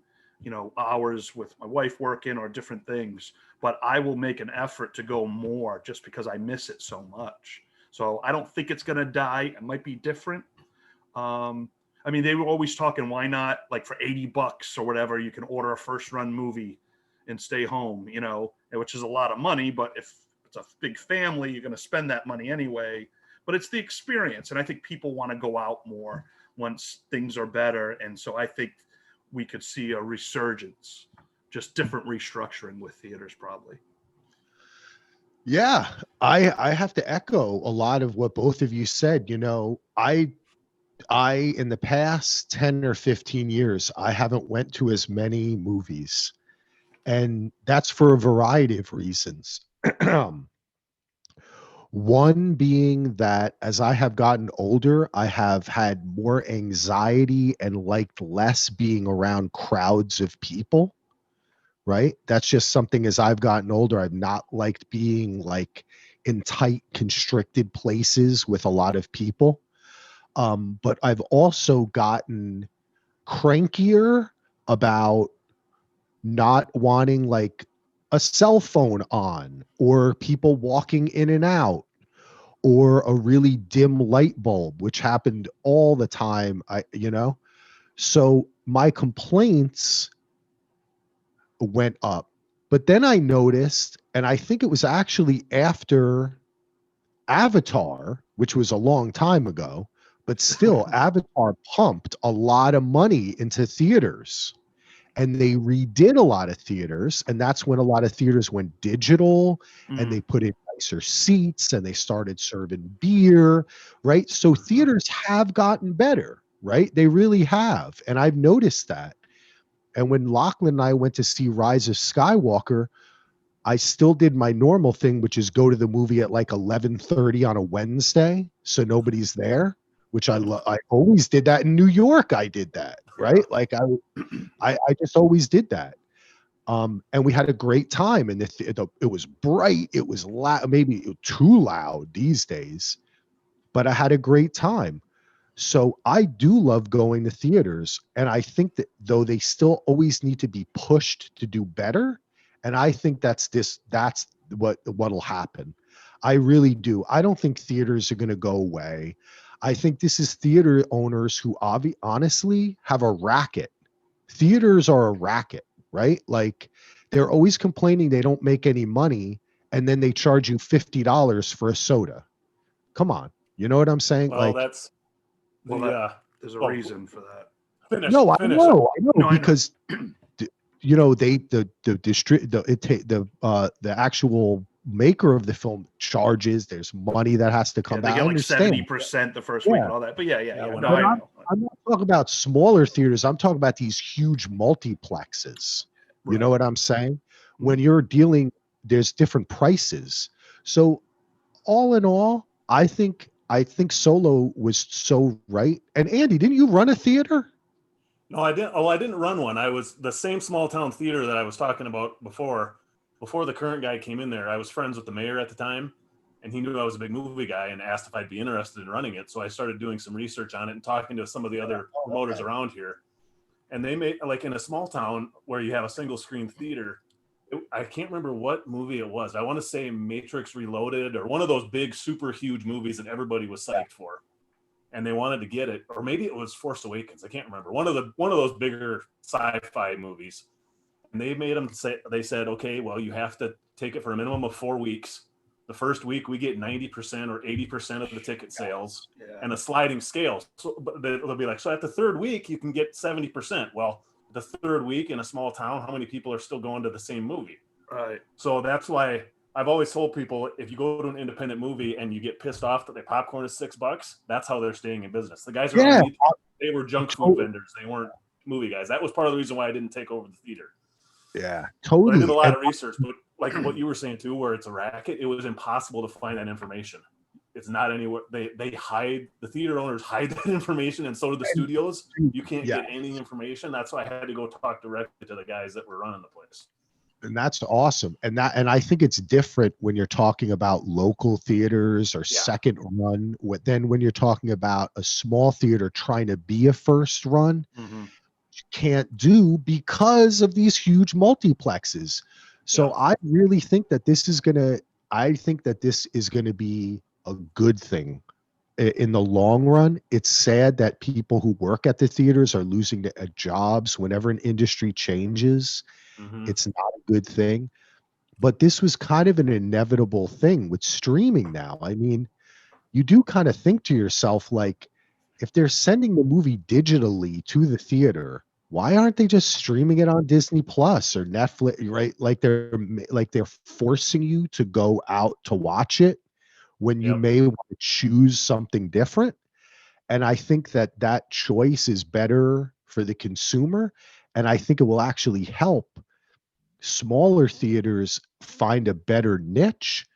hours with my wife working or different things. But I will make an effort to go more just because I miss it so much. So I don't think it's going to die. It might be different. They were always talking, why not, like for $80 or whatever, you can order a first run movie and stay home, which is a lot of money. But if it's a big family, you're going to spend that money anyway. But it's the experience. And I think people want to go out more once things are better. And so I think we could see a resurgence, just different restructuring with theaters probably. Yeah, I have to echo a lot of what both of you said. I in the past 10 or 15 years, I haven't went to as many movies, and that's for a variety of reasons. One being that as I have gotten older, I have had more anxiety and liked less being around crowds of people. Right? That's just something, as I've gotten older, I've not liked being like in tight, constricted places with a lot of people. But I've also gotten crankier about not wanting like a cell phone on, or people walking in and out, or a really dim light bulb, which happened all the time. So my complaints went up. But then I noticed, and I think it was actually after Avatar, which was a long time ago, but still Avatar pumped a lot of money into theaters, and they redid a lot of theaters. And that's when a lot of theaters went digital, and they put in nicer seats, and they started serving beer, right? So theaters have gotten better, right? They really have. And I've noticed that. And when Lachlan and I went to see Rise of Skywalker, I still did my normal thing, which is go to the movie at like 11:30 on a Wednesday, so nobody's there, which I always did that in New York. I did that, right? Like I just always did that. And we had a great time, and it was bright. It was loud, maybe too loud these days, but I had a great time. So I do love going to theaters, and I think that though they still always need to be pushed to do better, and I think that's what'll happen. I really do. I don't think theaters are going to go away. I think this is theater owners who honestly have a racket. Theaters are a racket, right? Like they're always complaining they don't make any money, and then they charge you $50 for a soda. Come on. You know what I'm saying? Well, like there's a reason for that. Finish. I know No, because the actual maker of the film charges. There's money that has to come back. They get like 70% the first week and all that. But I know. I'm not talking about smaller theaters. I'm talking about these huge multiplexes. You know what I'm saying? When you're dealing, there's different prices. So all in all, I think Solo was so right. And Andy, didn't you run a theater? No, I didn't. Oh, I didn't run one. I was the same small town theater that I was talking about before the current guy came in there. I was friends with the mayor at the time, and he knew I was a big movie guy and asked if I'd be interested in running it. So I started doing some research on it and talking to some of the other promoters around here. And they made, like, in a small town where you have a single screen theater, I can't remember what movie it was. I want to say Matrix Reloaded, or one of those big, super huge movies that everybody was psyched for, and they wanted to get it. Or maybe it was Force Awakens. I can't remember. One of those bigger sci-fi movies. And they made them say, they said, okay, well, you have to take it for a minimum of 4 weeks. The first week we get 90% or 80% of the ticket sales, and a sliding scale. So but they'll be like, so at the third week you can get 70%. Well, the third week in a small town, how many people are still going to the same movie? Right. So that's why I've always told people, if you go to an independent movie and you get pissed off that the popcorn is $6, that's how they're staying in business. The guys are they were junk food vendors. They weren't movie guys. That was part of the reason why I didn't take over the theater. Yeah, But I did a totally. lot of research, but like what you were saying too, where it's a racket, it was impossible to find that information. It's not anywhere. They hide, the theater owners hide that information, and so do the studios. You can't Yeah. get any information. That's why I had to go talk directly to the guys that were running the place. And that's awesome. And I think it's different when you're talking about local theaters or second run, then when you're talking about a small theater trying to be a first run, Mhm. you can't do because of these huge multiplexes. So I really think that this is gonna be a good thing in the long run. It's sad that people who work at the theaters are losing jobs whenever an industry changes. It's not a good thing. But this was kind of an inevitable thing with streaming now. I mean, you do kind of think to yourself, like, if they're sending the movie digitally to the theater, why aren't they just streaming it on Disney Plus or Netflix, right? Like they're forcing you to go out to watch it when you may want to choose something different. And I think that that choice is better for the consumer. And I think it will actually help smaller theaters find a better niche.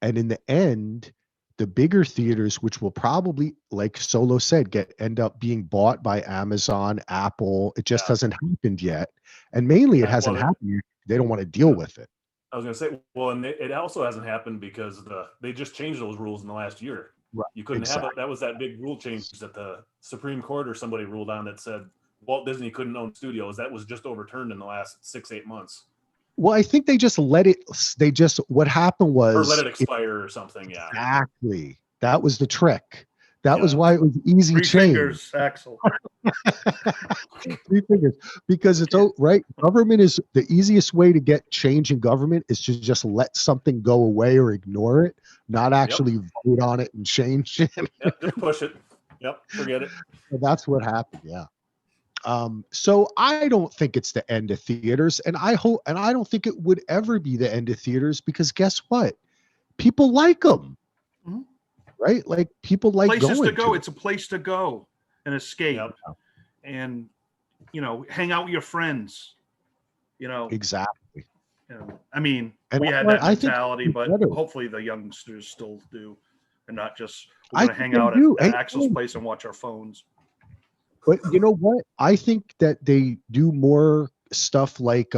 And in the end, the bigger theaters, which will probably, like Solo said, end up being bought by Amazon, Apple. It just hasn't happened yet. And mainly it hasn't happened. They don't want to deal with it. I was going to say, well, and it also hasn't happened because they just changed those rules in the last year. Right. You couldn't have it. That was that big rule change that the Supreme Court or somebody ruled on that said Walt Disney couldn't own studios. That was just overturned in the last 6-8 months. Well, I think they just what happened was, or let it expire or something. Yeah, exactly. That was the trick. That was why it was easy Three change. fingers, Axel. 3 fingers, because it's right. Government is the easiest way to get change in government is to just let something go away or ignore it, not actually vote on it and change it. Just push it. Forget it. So that's what happened. Yeah. So I don't think it's the end of theaters, and I don't think it would ever be the end of theaters, because guess what? People like them, right? Like, people like places going to go. to It's a place to go and escape, and hang out with your friends. Exactly. I mean, And we had that mentality, but hopefully the youngsters still do, and not just we're going to hang out at Axel's place and watch our phones. But you know what? I think that they do more stuff like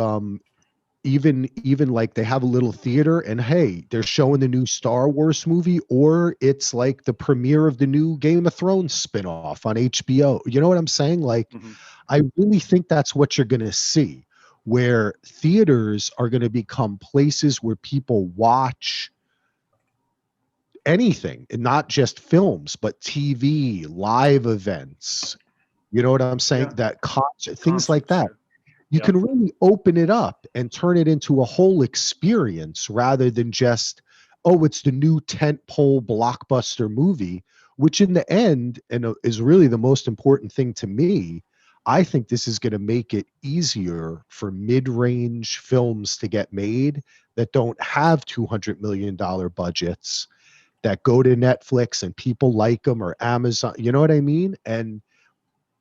even like they have a little theater and hey, they're showing the new Star Wars movie, or it's like the premiere of the new Game of Thrones spinoff on HBO. You know what I'm saying? Like, I really think that's what you're going to see, where theaters are going to become places where people watch anything, and not just films, but TV, live events. You know what I'm saying? That concert, things like that. You can really open it up and turn it into a whole experience rather than just, oh, it's the new tentpole blockbuster movie, which in the end, and is really the most important thing to me, I think this is going to make it easier for mid-range films to get made that don't have $200 million budgets, that go to Netflix and people like them, or Amazon. You know what I mean? And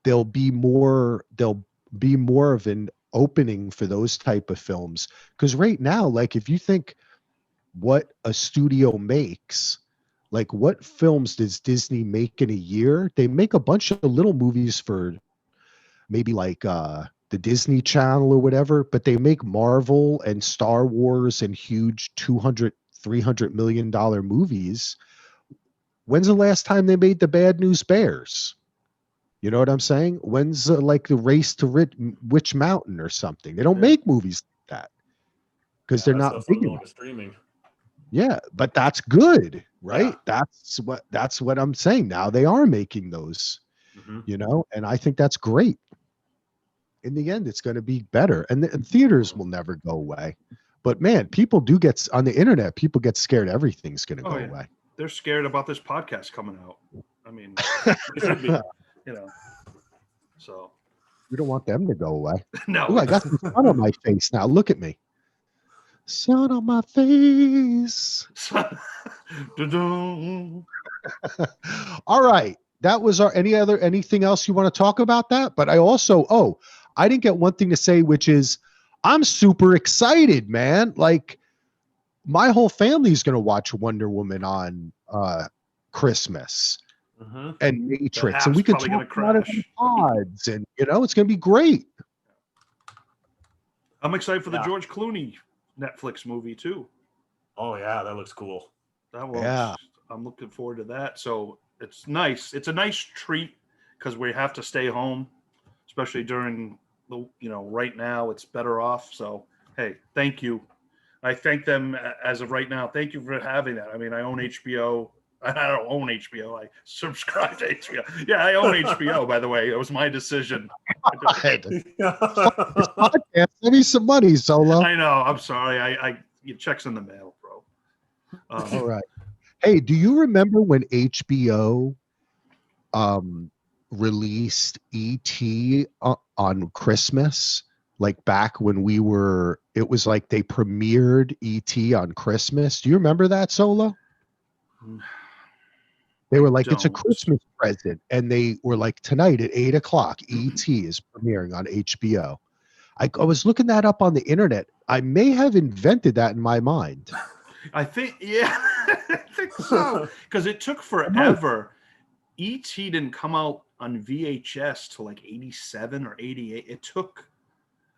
there'll be more of an opening for those type of films. Because right now, like, if you think what a studio makes, like, what films does Disney make in a year? They make a bunch of little movies for maybe like the Disney Channel or whatever, but they make Marvel and Star Wars and huge $200-300 million movies. When's the last time they made the Bad News Bears? You know what I'm saying? When's like the Race to Witch Mountain or something? They don't make movies like that because they're not big enough. Streaming. Yeah, but that's good, right? Yeah. That's what I'm saying. Now they are making those, and I think that's great. In the end, it's going to be better, and theaters will never go away. But man, people do get on the internet. People get scared everything's going to go away. They're scared about this podcast coming out. I mean, so we don't want them to go away. No. Ooh, I got some sun on my face now. Look at me. Sun on my face. All right. That was anything else you want to talk about that? But I also, I didn't get one thing to say, which is I'm super excited, man. Like my whole family's going to watch Wonder Woman on Christmas and The Matrix, app's and we can probably talk gonna about it on crash. pods, and it's going to be great. I'm excited for the Yeah. George Clooney Netflix movie too. Oh yeah, that looks cool. That one, Yeah. I'm looking forward to that. So it's nice. It's a nice treat because we have to stay home, especially during the, right now it's better off. So, hey, thank you. I thank them as of right now. Thank you for having that. I mean, I own HBO. I don't own HBO. I subscribe to HBO. Yeah, I own HBO, by the way. It was my decision. Podcast, send me some money, Solo. I know. I'm sorry. I your check's in the mail, bro. All right. Hey, do you remember when HBO released ET on Christmas? Like back when it was like they premiered ET on Christmas. Do you remember that, Solo? They were like, it's a Christmas present. And they were like, tonight at 8:00, ET is premiering on HBO. I was looking that up on the internet. I may have invented that in my mind. I think, yeah, I think so. Because it took forever. E.T. didn't come out on VHS till like 87 or 88. It took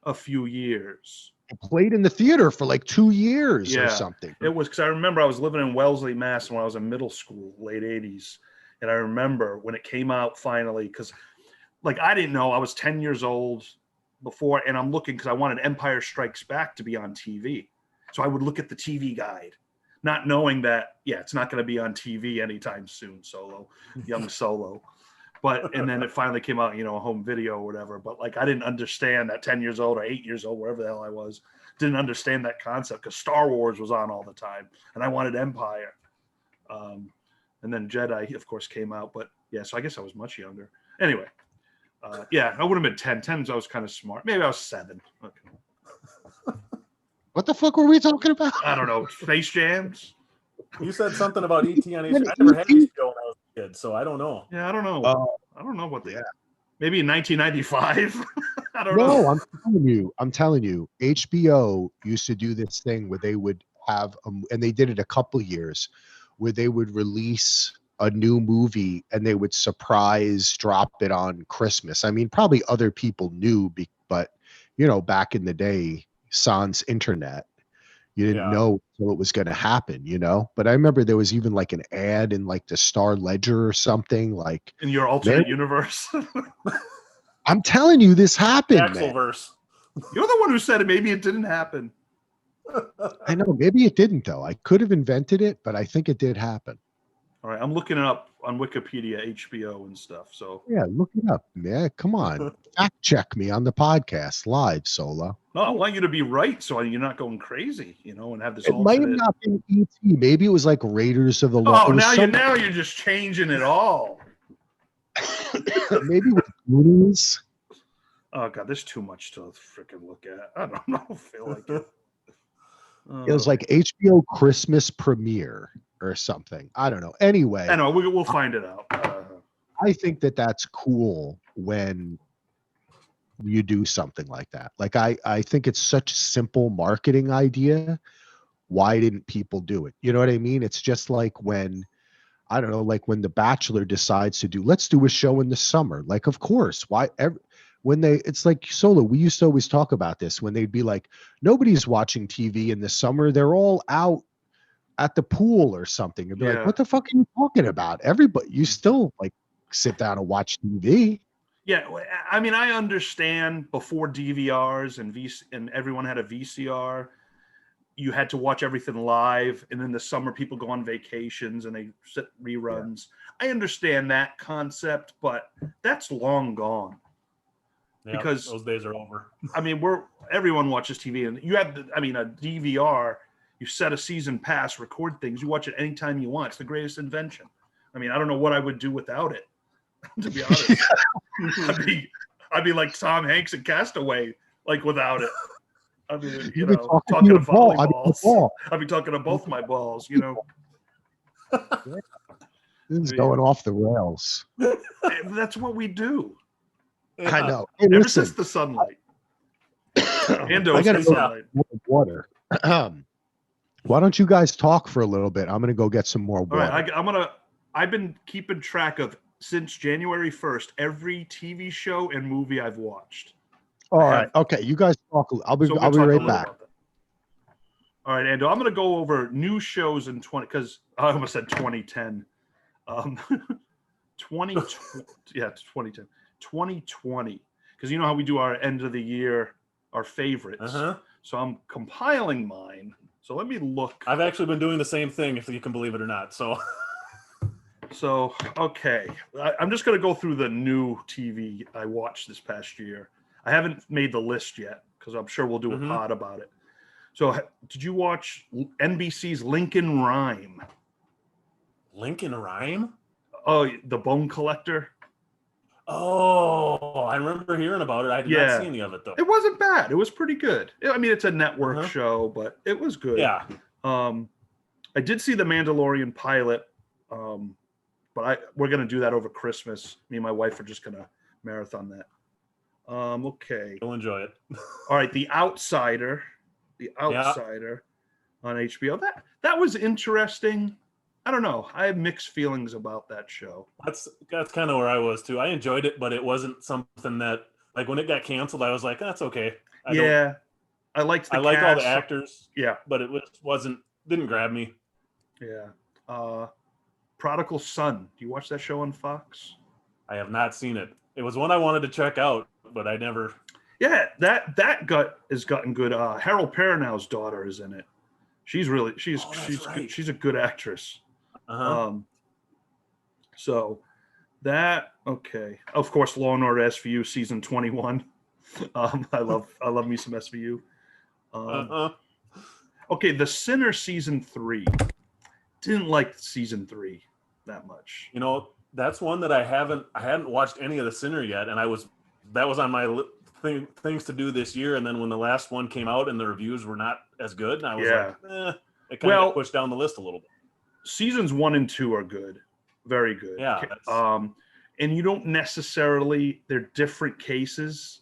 a few years. It played in the theater for like 2 years or something. It was because I remember I was living in Wellesley, Mass. When I was in middle school, late 80s. And I remember when it came out finally, because like I didn't know, I was 10 years old before, and I'm looking because I wanted Empire Strikes Back to be on TV. So I would look at the TV guide, not knowing that, it's not going to be on TV anytime soon, young Solo. But, and then it finally came out, home video or whatever. But like, I didn't understand at 10 years old or 8 years old, wherever the hell I was, didn't understand that concept because Star Wars was on all the time and I wanted Empire. And then Jedi, of course, came out. But so I guess I was much younger. Anyway, I would have been 10. 10s, I was kind of smart. Maybe I was 7. Okay. What the fuck were we talking about? I don't know. Space Jams? You said something about ET on HBO. I never had HBO when I was a kid, so I don't know. Yeah, I don't know. I don't know what they. Maybe in 1995. I don't know. No, I'm telling you, HBO used to do this thing where they would have, and they did it a couple years, where they would release a new movie and they would surprise drop it on Christmas. I mean, probably other people knew, but back in the day, sans internet, you didn't know until it was going to happen, But I remember there was even like an ad in like the Star Ledger or something, like in your alternate universe. I'm telling you, this happened. Axelverse. You're the one who said it. Maybe it didn't happen. I know. Maybe it didn't, though. I could have invented it, but I think it did happen. All right. I'm looking it up on Wikipedia, HBO and stuff. So yeah, look it up, man. Come on. Fact check me on the podcast live, Solo. No, I want you to be right so you're not going crazy, and have this It might have not been ET. Maybe it was like Raiders of the Lost. Oh, now you're just changing it all. Maybe with Goonies. Oh God, there's too much to freaking look at. I don't know. I feel like it. It was like HBO Christmas premiere or something. I don't know. Anyway, I know we'll find it out. I think that's cool when you do something like that. Like I think it's such a simple marketing idea. Why didn't people do it? You know what I mean? It's just like when, I don't know, like when The Bachelor decides to let's do a show in the summer. Like, of course, it's like Solo, we used to always talk about this when they'd be like, nobody's watching TV in the summer. They're all out at the pool or something. It'd be like, what the fuck are you talking about? Everybody, you still like sit down and watch TV. Yeah, I mean, I understand before DVRs and everyone had a VCR, you had to watch everything live, and in the summer people go on vacations and they sit reruns. Yeah. I understand that concept, but that's long gone. Yeah, because those days are over. I mean, everyone watches TV, and you have a DVR. You set a season pass, record things. You watch it anytime you want. It's the greatest invention. I mean, I don't know what I would do without it. To be honest, I'd be like Tom Hanks in Castaway, like without it. I mean, talking to volleyballs. I'd be talking to both my balls. This is going off the rails. That's what we do. I know. Ever since the sunlight. Ando, I gotta say go something. get more water. Why don't you guys talk for a little bit? I'm gonna go get some more All water. right, I've been keeping track of since January 1st every TV show and movie I've watched. All I right. have- Okay. You guys talk. I'll be So we'll I'll be talk a right little back. about that. All right, Ando, I'm going to go over new shows in 20 because I almost said 2010. 20 yeah, 2010. 2020 because you know how we do our end of the year, our favorites. So I'm compiling mine. So let me look. I've actually been doing the same thing, if you can believe it or not. So okay, I'm just going to go through the new TV I watched this past year. I haven't made the list yet because I'm sure we'll do a pod about it. So did you watch NBC's Lincoln Rhyme? Lincoln Rhyme? Oh, the Bone Collector? Oh, I remember hearing about it. I did not see any of it, though. It wasn't bad. It was pretty good. I mean, it's a network show, but it was good. Yeah. I did see the Mandalorian pilot, but we're going to do that over Christmas. Me and my wife are just going to marathon that. Okay. You'll enjoy it. All right, The Outsider. The Outsider on HBO. That was interesting. I don't know. I have mixed feelings about that show. That's kind of where I was too. I enjoyed it, but it wasn't something that, like, when it got canceled, I was like, that's okay. I liked the I like all the cast. actors. Yeah, but it didn't grab me. Yeah. Prodigal Son. Do you watch that show on Fox? I have not seen it. It was one I wanted to check out, but I never. Yeah, that has gotten good. Harold Perrinow's daughter is in it. She's right. Good. She's a good actress. So that okay. Of course, Law and Order SVU season 21. I love me some SVU. Okay, The Sinner season 3. Didn't like season 3 that much. You know, that's one that I hadn't watched any of The Sinner yet, and that was on my things to do this year. And then when the last one came out and the reviews were not as good, and I was like, it kind of got pushed down the list a little bit. Seasons 1 and 2 are good, very good. Yeah. And you don't necessarily, they're different cases.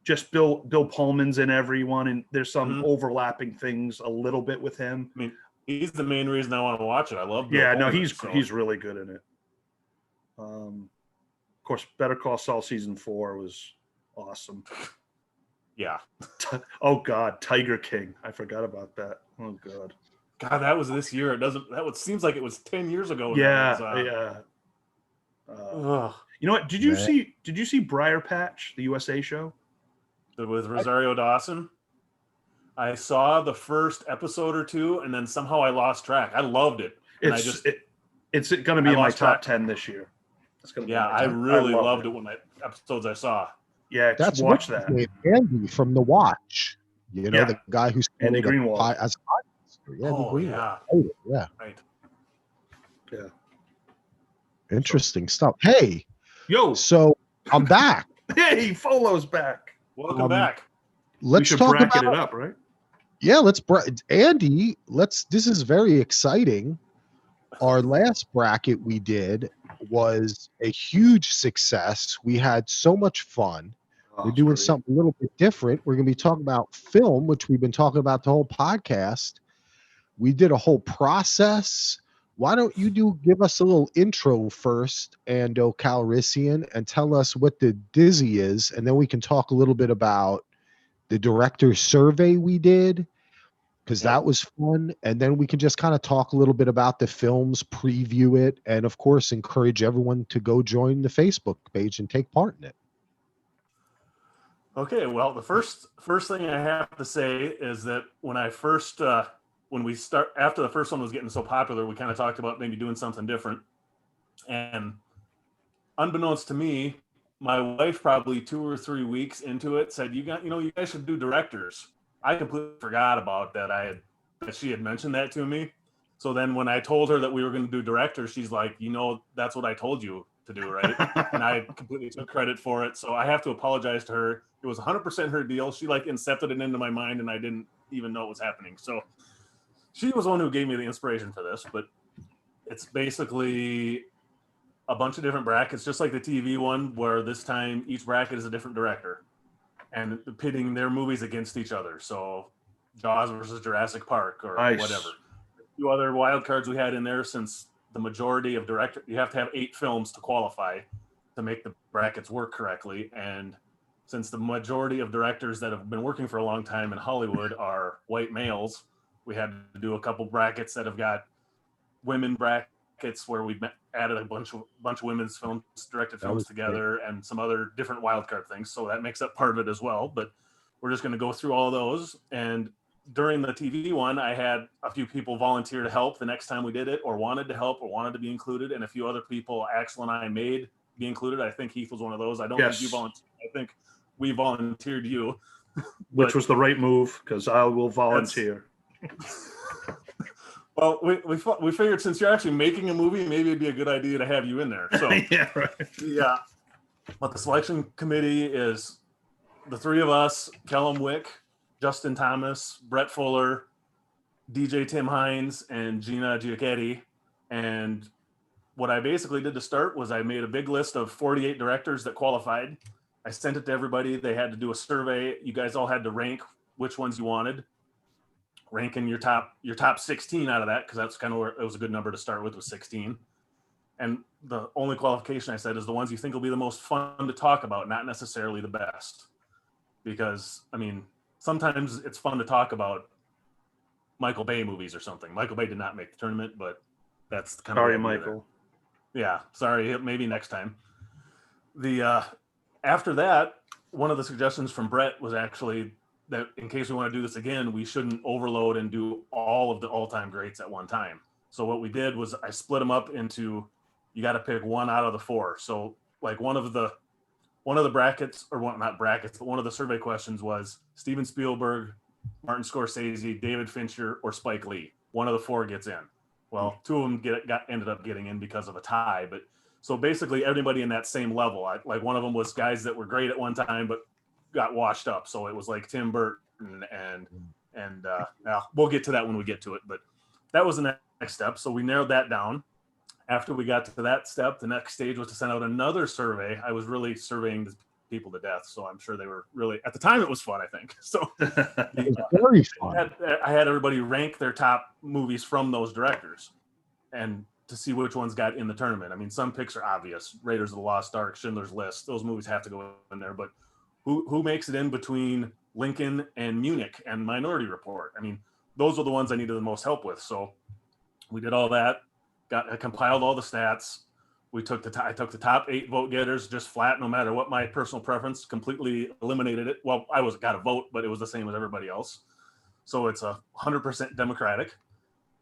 Just Bill Pullman's in everyone, and there's some overlapping things a little bit with him. I mean, he's the main reason I want to watch it. I love Bill Pullman, no, he's really good in it. Of course, Better Call Saul season 4 was awesome. Yeah. Oh God, Tiger King. I forgot about that. Oh God. God, that was this year. Seems like it was 10 years ago. Yeah. You know what? Did you see Briar Patch, the USA show? With Rosario Dawson? I saw the first episode or two, and then somehow I lost track. I loved it. It's going to be in my top 10 this year. It's gonna be I really loved it when episodes I saw. Yeah, that's watch that. Andy from The Watch. You know, the guy who's Andy Greenwald. As Greenwald. Yeah. Right. Yeah. Interesting stuff. Hey. Yo. So I'm back. Hey, Folo's back. Welcome back. Let's talk bracket it up, right? Yeah, Andy, this is very exciting. Our last bracket we did was a huge success. We had so much fun. We're doing something a little bit different. We're going to be talking about film, which we've been talking about the whole podcast. We did a whole process. Why don't you give us a little intro first, Ando Calrissian, and tell us what the Dizzy is, and then we can talk a little bit about the director's survey we did, because that was fun. And then we can just kind of talk a little bit about the films, preview it, and of course, encourage everyone to go join the Facebook page and take part in it. Okay, well, the first thing I have to say is that when after the first one was getting so popular, we kind of talked about maybe doing something different. And unbeknownst to me, my wife, probably 2 or 3 weeks into it, said, you guys should do directors. I completely forgot about that. That she had mentioned that to me. So then when I told her that we were going to do directors, she's like, that's what I told you to do, right? And I completely took credit for it. So I have to apologize to her. It was 100% her deal. She incepted it into my mind, and I didn't even know it was happening. So she was the one who gave me the inspiration for this, but it's basically a bunch of different brackets, just like the TV one, where this time each bracket is a different director. and pitting their movies against each other. So Jaws versus Jurassic Park or Nice. whatever. A few other wild cards we had in there, since the majority of director, you have to have 8 films to qualify to make the brackets work correctly. And since the majority of directors that have been working for a long time in Hollywood are white males, we had to do a couple brackets that have got women brackets where we've added a bunch of women's films, directed films together, and some other different wildcard things. So that makes up part of it as well. But we're just going to go through all those. And during the TV one, I had a few people volunteer to help the next time we did it, or wanted to help, or wanted to be included. And a few other people, Axel and I, made be included. I think Heath was one of those. I don't think you volunteered. I think we volunteered you. Which was the right move, because I will volunteer. Well, we figured since you're actually making a movie, maybe it'd be a good idea to have you in there. So Yeah, right. Yeah. But the selection committee is the 3 of us: Kellum Wick, Justin Thomas, Brett Fuller, DJ Tim Hines, and Gina Giacchetti. And what I basically did to start was I made a big list of 48 directors that qualified. I sent it to everybody. They had to do a survey. You guys all had to rank which ones you wanted. Ranking your top 16 out of that, because that's kind of where it was a good number to start with, was 16. And the only qualification I said is the ones you think will be the most fun to talk about, not necessarily the best. Because, I mean, sometimes it's fun to talk about Michael Bay movies or something. Michael Bay did not make the tournament, but that's kind of Sorry, Michael. Yeah, sorry. Maybe next time. After that, one of the suggestions from Brett was actually that in case we want to do this again, we shouldn't overload and do all of the all-time greats at one time. So what we did was I split them up into, you got to pick 1 out of the 4. So like one of the brackets, or not brackets, but one of the survey questions was Steven Spielberg, Martin Scorsese, David Fincher, or Spike Lee. One of the 4 gets in. Well, 2 of them ended up getting in because of a tie. But so basically everybody in that same level. Like one of them was guys that were great at one time but got washed up. So it was like Tim Burton and we'll get to that when we get to it. But that was the next step. So we narrowed that down. After we got to that step, the next stage was to send out another survey. I was really surveying the people to death, so I'm sure they were really, at the time it was fun, I think. So It was very fun. I had everybody rank their top movies from those directors and to see which ones got in the tournament. I mean, some picks are obvious: Raiders of the Lost Ark, Schindler's List. Those movies have to go in there. But who makes it in between Lincoln and Munich and Minority Report? I mean, those are the ones I needed the most help with. So we did all that. I compiled all the stats. I took the top 8 vote getters, just flat, no matter what my personal preference, completely eliminated it. Well, I got a vote, but it was the same as everybody else. So it's 100% Democratic.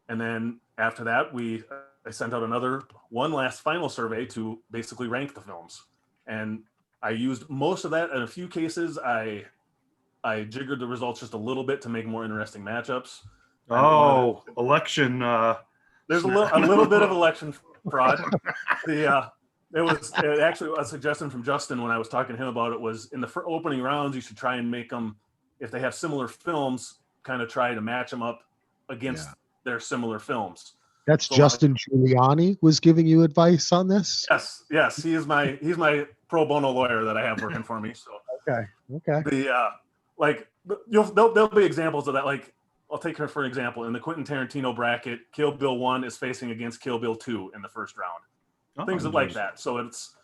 And then after that, I sent out one last final survey to basically rank the films. And I used most of that. In a few cases, I jiggered the results just a little bit to make more interesting matchups. Oh, election. There's a little bit of election fraud. It was actually a suggestion from Justin when I was talking to him about it, was in the opening rounds, you should try and make them, if they have similar films, kind of try to match them up against their similar films. That's so Justin Giuliani was giving you advice on this? Yes. He's my pro bono lawyer that I have working for me. So Okay. There'll be examples of that. Like, I'll take her for an example. In the Quentin Tarantino bracket, Kill Bill 1 is facing against Kill Bill 2 in the first round. Things like that. So it's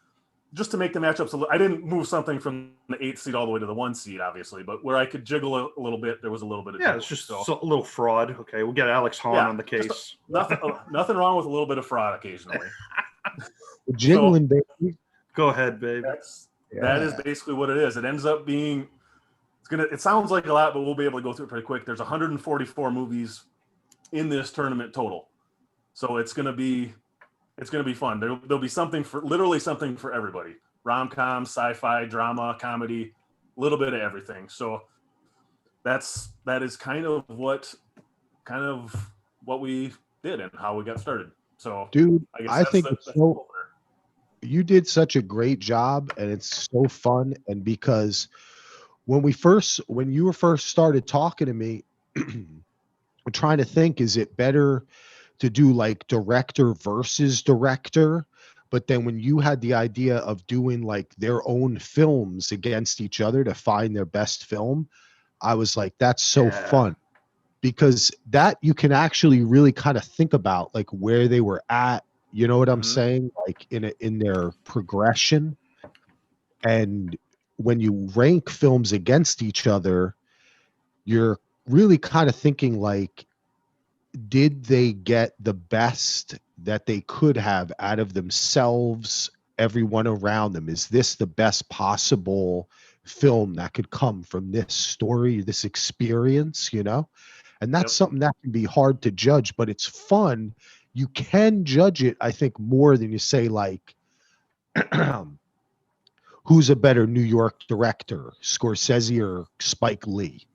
just to make the matchups. I didn't move something from the 8th seed all the way to the 1 seed, obviously, but where I could jiggle a little bit, there was a little bit of it's just a little fraud. Okay, we'll get Alex Hahn on the case. Nothing wrong with a little bit of fraud occasionally. Jiggling, baby. Go ahead, babe. That is basically what it is. It ends up being. It sounds like a lot, but we'll be able to go through it pretty quick. There's 144 movies in this tournament total. So it's going to be fun. There'll be something for everybody. Rom-com, sci-fi, drama, comedy, a little bit of everything. So that is kind of what we did and how we got started. So dude, I think you did such a great job, and it's so fun. And because when you were first started talking to me, I'm trying to think, is it better to do like director versus director? But then when you had the idea of doing like their own films against each other to find their best film, I was like, that's so fun, because that you can actually really kind of think about like where they were at. You know what I'm saying? Like in their progression. And when you rank films against each other, you're really kind of thinking like, did they get the best that they could have out of themselves, everyone around them? Is this the best possible film that could come from this story, this experience, you know? And that's something that can be hard to judge, but it's fun. You can judge it, I think, more than you say like, who's a better New York director, Scorsese or Spike Lee?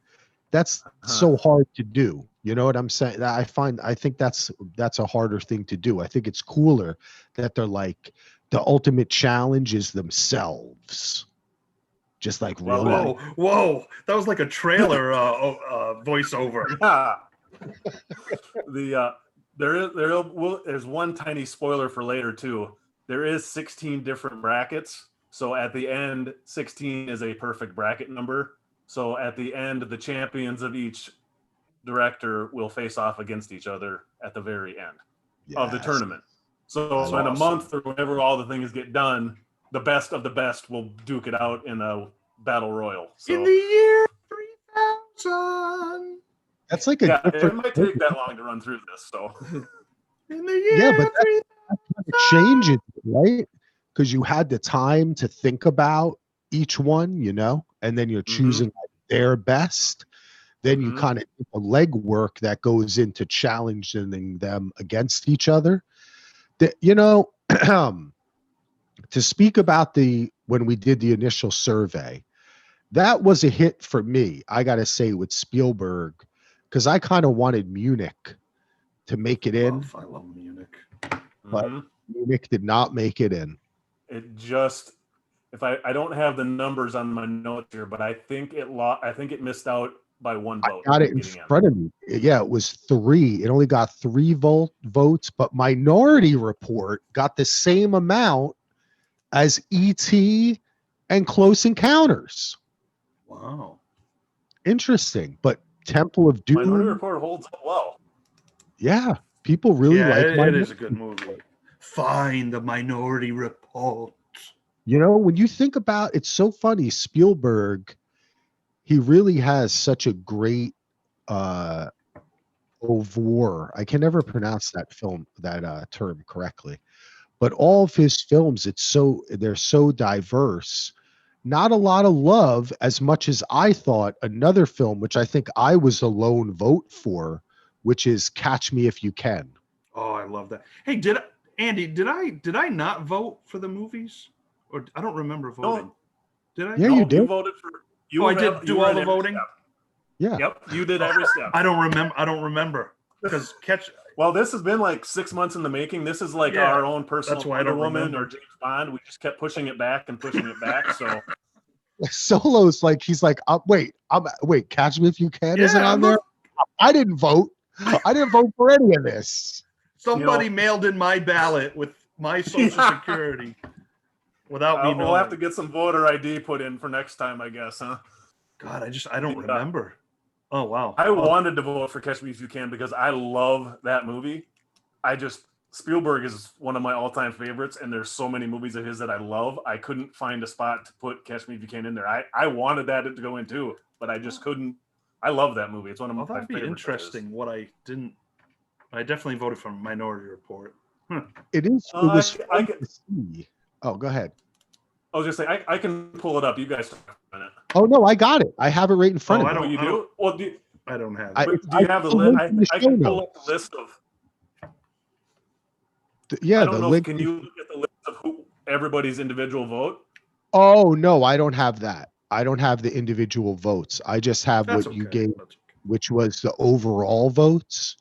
That's so hard to do. You know what I'm saying? I think that's a harder thing to do. I think it's cooler that they're like, the ultimate challenge is themselves. Just like, whoa, that was like a trailer voiceover. Yeah. There's one tiny spoiler for later too. There is 16 different brackets. So at the end, 16 is a perfect bracket number. So at the end, the champions of each director will face off against each other at the very end of the tournament. So in a month or whenever all the things get done, the best of the best will duke it out in a battle royal. So in the year 3000. That's like a it might take that long to run through this. So in the year but that changes, right? Because you had the time to think about each one, you know, and then you're choosing like their best. Then you kind of do a legwork that goes into challenging them against each other. You know, to speak about when we did the initial survey, that was a hit for me, I got to say, with Spielberg, because I kind of wanted Munich to make it in. I love Munich. But Munich did not make it in. It just, if I don't have the numbers on my notes here, but I think it missed out by one vote. I got it in front of me. Yeah, it was 3. It only got 3 votes, but Minority Report got the same amount as E.T. and Close Encounters. Wow. Interesting. But Temple of Doom. Minority Report holds up well. Yeah. People really like it. It is a good movie. Find the Minority Report. You know, when you think about it's so funny, Spielberg, he really has such a great oeuvre. I can never pronounce that term correctly. But all of his films, they're so diverse. Not a lot of love, as much as I thought another film, which I think I was a lone vote for, which is Catch Me If You Can. Oh, I love that. Hey, Andy, did I not vote for the movies? Or I don't remember voting. Did I? Yeah, you did. You voted for. I did do all the voting. Step. Yeah. Yep, you did every step. I don't remember because Well, this has been like 6 months in the making. This is like our own personal Wonder Woman or James Bond. We just kept pushing it back and pushing it back. So Solo's like, he's like, wait, Catch Me If You Can isn't on there. I didn't vote. I didn't vote for any of this. Somebody mailed in my ballot with my social security without me knowing. We'll have to get some voter ID put in for next time, I guess, huh? God, I don't remember. Oh, wow. I wanted to vote for Catch Me If You Can because I love that movie. Spielberg is one of my all-time favorites, and there's so many movies of his that I love. I couldn't find a spot to put Catch Me If You Can in there. I wanted that to go in too, but I just couldn't. I love that movie. It's one of my favorites. That'd be interesting. I definitely voted for Minority Report. It is. It was fun to see. Oh, go ahead. I was just saying, I can pull it up. You guys talk about it. Oh no, I got it. I have it right in front of me. You do? Well, I don't have it. Do you have the list? I can pull up the list of. Yeah, I don't know. Can you look at the list of everybody's individual vote? Oh no, I don't have that. I don't have the individual votes. I just have what you gave, which was the overall votes.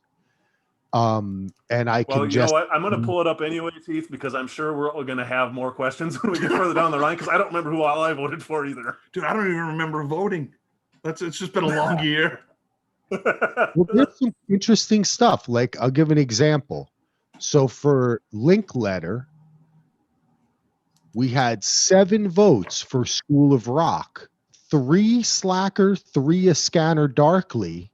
And I can you know what? I'm going to pull it up anyway, Heath, because I'm sure we're going to have more questions when we get further down the line, because I don't remember who all I voted for either. Dude, I don't even remember voting. It's just been a long year. Well, there's some interesting stuff. Like, I'll give an example. So for Linkletter, We had 7 votes for School of Rock, 3 Slacker, 3 A Scanner Darkly,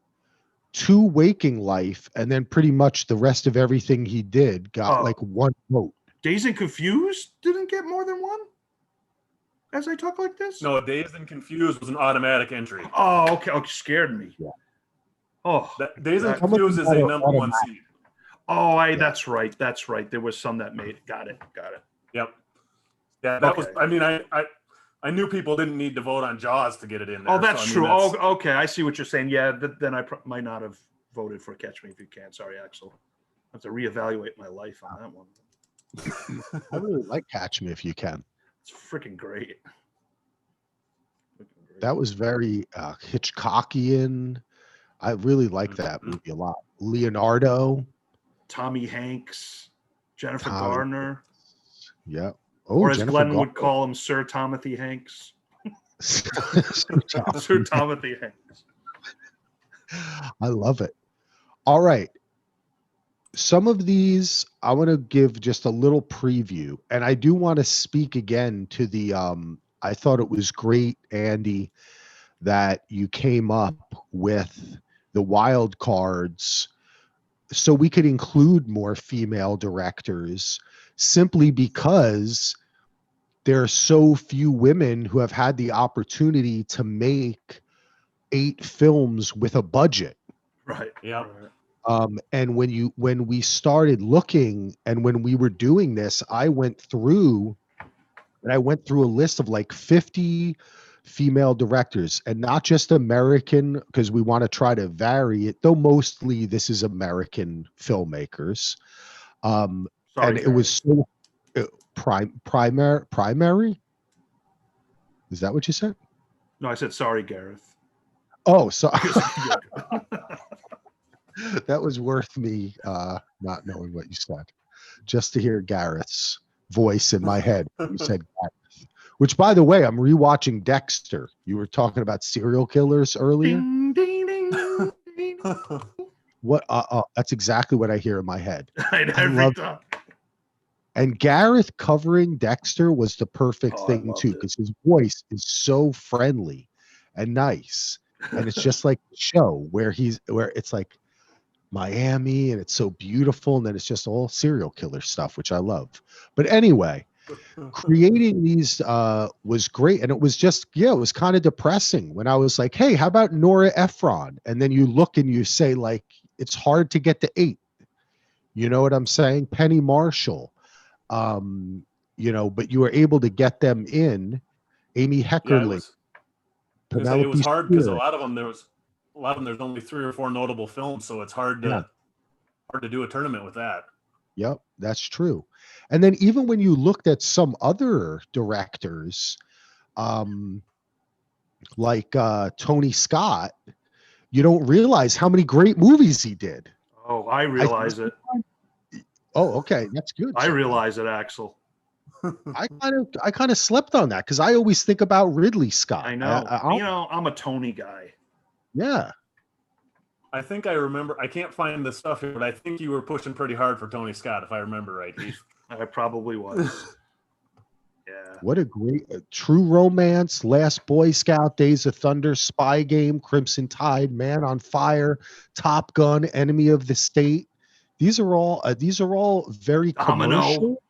2 Waking Life, and then pretty much the rest of everything he did got like 1 vote. Dazed and Confused didn't get more than 1? As I talk like this? No, Dazed and Confused was an automatic entry. Oh, okay. Okay, scared me. Yeah. Oh, Dazed and Confused is a number 1 seed. Oh, that's right. That's right. There was some that made it. Got it. Yep. Yeah, that was. I mean, I knew people didn't need to vote on Jaws to get it in there. Oh, that's so, true. Oh, okay. I see what you're saying. Yeah, then I might not have voted for Catch Me If You Can. Sorry, Axel. I have to reevaluate my life on that one. I really like Catch Me If You Can. It's freaking great. That was very Hitchcockian. I really like that movie a lot. Leonardo. Tommy Hanks. Jennifer Garner. Yeah. Or as Glenn would call him, Sir Timothy Hanks. Sir Timothy Hanks. I love it. All right. Some of these, I want to give just a little preview. And I do want to speak again to the, I thought it was great, Andy, that you came up with the wild cards so we could include more female directors, simply because there are so few women who have had the opportunity to make 8 films with a budget. Right. Yeah. And when we started looking and when we were doing this, I went through a list of like 50 female directors, and not just American, because we want to try to vary it, though mostly this is American filmmakers. Sorry, and it was so primary. Is that what you said? No, I said sorry, Gareth. Oh, sorry. That was worth me not knowing what you said, just to hear Gareth's voice in my head. You said Gareth, which, by the way, I'm rewatching Dexter. You were talking about serial killers earlier. Ding, ding, ding, ding. What? That's exactly what I hear in my head. Every time. And Gareth covering Dexter was the perfect thing too, because his voice is so friendly and nice, and it's just like the show where it's like Miami and it's so beautiful, and then it's just all serial killer stuff, which I love. But anyway, creating these was great, and it was just it was kind of depressing when I was like, hey, how about Nora Ephron? And then you look and you say, like, it's hard to get to 8. You know what I'm saying? Penny Marshall. But you were able to get them in. Amy Heckerling. Yeah, it was hard because a lot of them there's only 3 or 4 notable films, so it's hard to do a tournament with that. Yep, that's true. And then even when you looked at some other directors, like Tony Scott, you don't realize how many great movies he did. Oh, I realize it. Oh, okay, that's good. I realize it, Axel. I kind of slept on that because I always think about Ridley Scott. I know. I'm a Tony guy. Yeah. I think I remember. I can't find the stuff here, but I think you were pushing pretty hard for Tony Scott, if I remember right, Heath. I probably was. Yeah. What a great True Romance, Last Boy Scout, Days of Thunder, Spy Game, Crimson Tide, Man on Fire, Top Gun, Enemy of the State. These are all very commercial,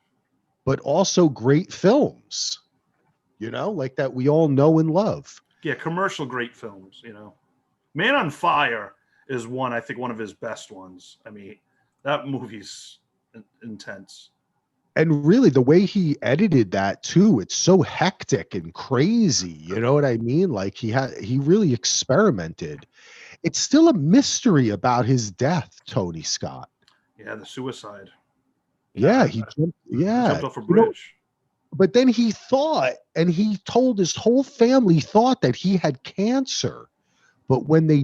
but also great films. Like that we all know and love. Yeah, commercial great films. Man on Fire is one of his best ones. I mean, that movie's intense. And really, the way he edited that too, it's so hectic and crazy. You know what I mean? Like he really experimented. It's still a mystery about his death, Tony Scott. Yeah, the suicide. Yeah, he jumped off a bridge. But then he thought, and he told his whole family thought that he had cancer. But when they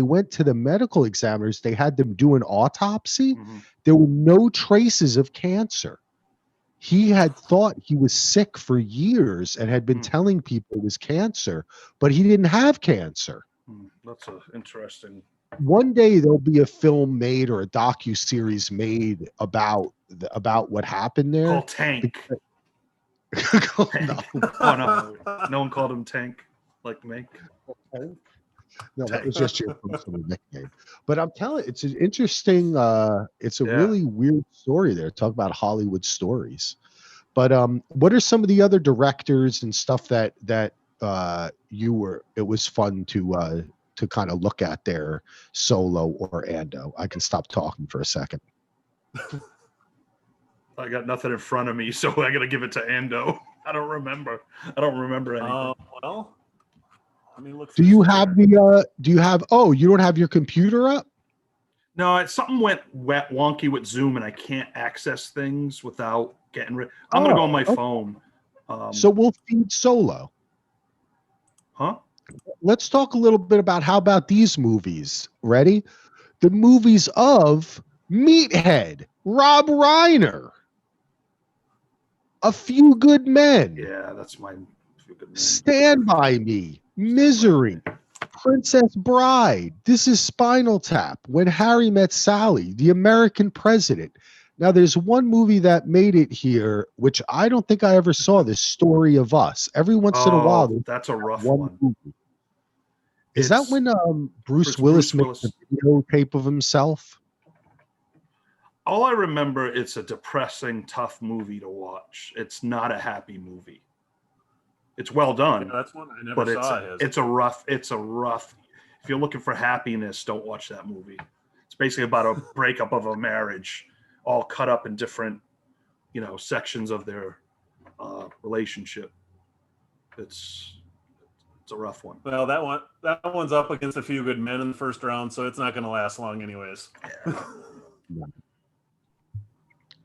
went to the medical examiners, they had them do an autopsy. Mm-hmm. There were no traces of cancer. He had thought he was sick for years and had been telling people it was cancer, but he didn't have cancer. That's interesting. One day there'll be a film made or a docu-series made about what happened there. Called Tank. No. Oh no, no one called him Tank like Mank. No, that was just your personal nickname. But I'm telling you, it's an interesting, it's a Yeah. really weird story there. Talk about Hollywood stories. But what are some of the other directors and stuff that it was fun to kind of look at there, Solo or Ando? I can stop talking for a second. I got nothing in front of me, so I got to give it to Ando. I don't remember anything. Well, let me look. Do you have the you don't have your computer up? No, something went wonky with Zoom, and I can't access things without getting rid. I'm gonna go on my phone. So we'll feed Solo. Huh? Let's talk a little bit about how about these movies. Ready? The movies of Meathead, Rob Reiner, A Few Good Men, Yeah, that's my Few Good Men. Stand By Me, Misery, Princess Bride, This Is Spinal Tap, When Harry Met Sally, The American President. Now, there's one movie that made it here, which I don't think I ever saw, The Story of Us. Every once in a while, That's a rough one. movie. Is that when Bruce Willis makes a videotape of himself? All I remember, it's a depressing, tough movie to watch. It's not a happy movie. It's well done. Yeah, that's one I never saw. It's a rough. If you're looking for happiness, don't watch that movie. It's basically about a breakup of a marriage, all cut up in different, sections of their relationship. It's a rough one. Well, that one's up against A Few Good Men in the first round, so it's not going to last long, anyways. Yeah.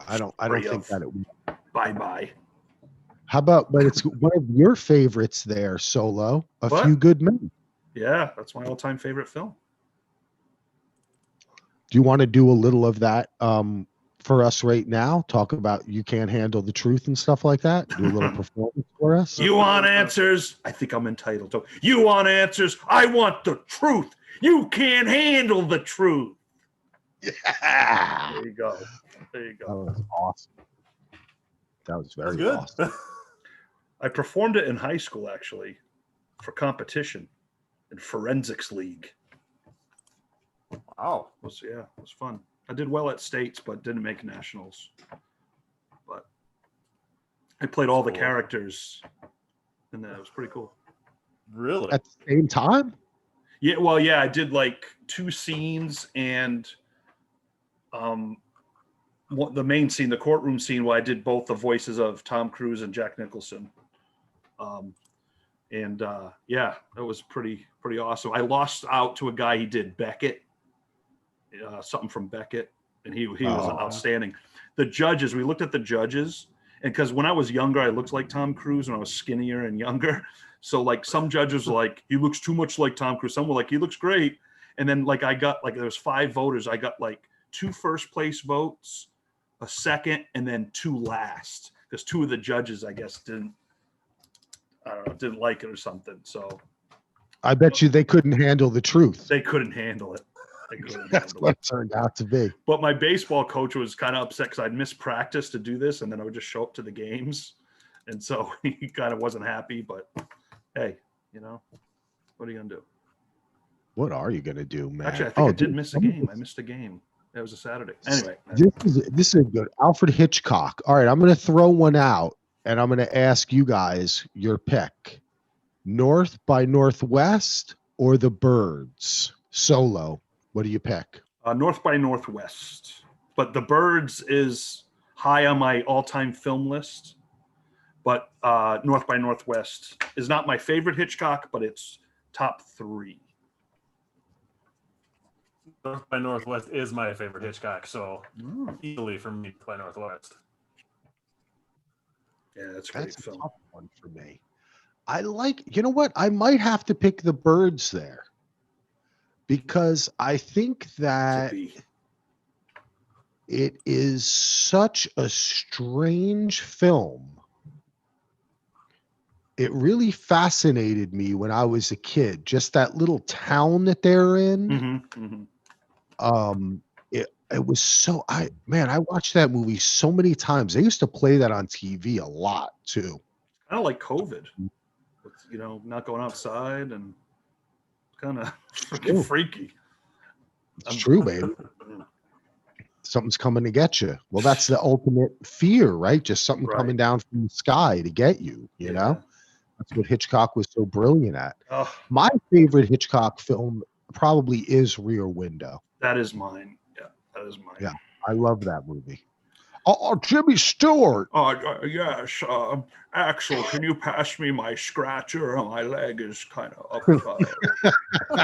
I don't think that it will. Bye. How about, but it's one of your favorites there, Solo, A Few Good Men. Yeah, that's my all-time favorite film. Do you want to do a little of that for us right now? Talk about You Can't Handle the Truth and stuff like that? Do a little performance for us? You want answers? I think I'm entitled to. You want answers? I want the truth. You can't handle the truth. Yeah. There you go. That was awesome. That was very good. awesome. I performed it in high school, actually, for competition in forensics league. Wow. It was fun. I did well at states, but didn't make nationals. But I played all the characters, and it was pretty cool. Really? At the same time? Yeah, well, yeah, I did like 2 scenes, and the main scene, the courtroom scene, where I did both the voices of Tom Cruise and Jack Nicholson. Yeah, that was pretty awesome. I lost out to a guy. He did Beckett, something from Beckett, and he was outstanding. The judges, we looked at the judges, and because when I was younger, I looked like Tom Cruise. When I was skinnier and younger, so like some judges were like, he looks too much like Tom Cruise. Some were like, he looks great. And then like I got like, there was 5 voters. I got like 2 first place votes, a second, and then 2 last, because 2 of the judges, I guess, didn't like it or something. So I bet you they couldn't handle the truth. they couldn't handle it. That's what it turned out to be. But my baseball coach was kind of upset because I'd missed practice to do this, and then I would just show up to the games. And so he kind of wasn't happy, but hey, what are you going to do? What are you going to do, man? Actually, I think I did miss a game. I missed a game. It was a Saturday. Anyway. This is good. Alfred Hitchcock. All right, I'm going to throw one out, and I'm going to ask you guys your pick. North by Northwest or The Birds? Solo. What do you pick? North by Northwest. But The Birds is high on my all-time film list. But North by Northwest is not my favorite Hitchcock, but it's top 3. North by Northwest is my favorite Hitchcock, so easily for me by Northwest. Yeah, that's a great film. A tough one for me. I like, you know what? I might have to pick The Birds there, because I think that it is such a strange film. It really fascinated me when I was a kid, just that little town that they're in. it was so I watched that movie so many times. They used to play that on TV a lot too. Kind of like COVID, with, not going outside and kind of freaking True. freaky. It's true, baby. Something's coming to get you. Well, that's the ultimate fear, right? Just something Right. coming down from the sky to get you, you know? That's what Hitchcock was so brilliant at. Oh, My favorite Hitchcock film probably is Rear Window. that is mine. Yeah, that is mine. Yeah, I love that movie. Oh, Jimmy Stewart. Yes. Axel, can you pass me my scratcher? My leg is kind of up.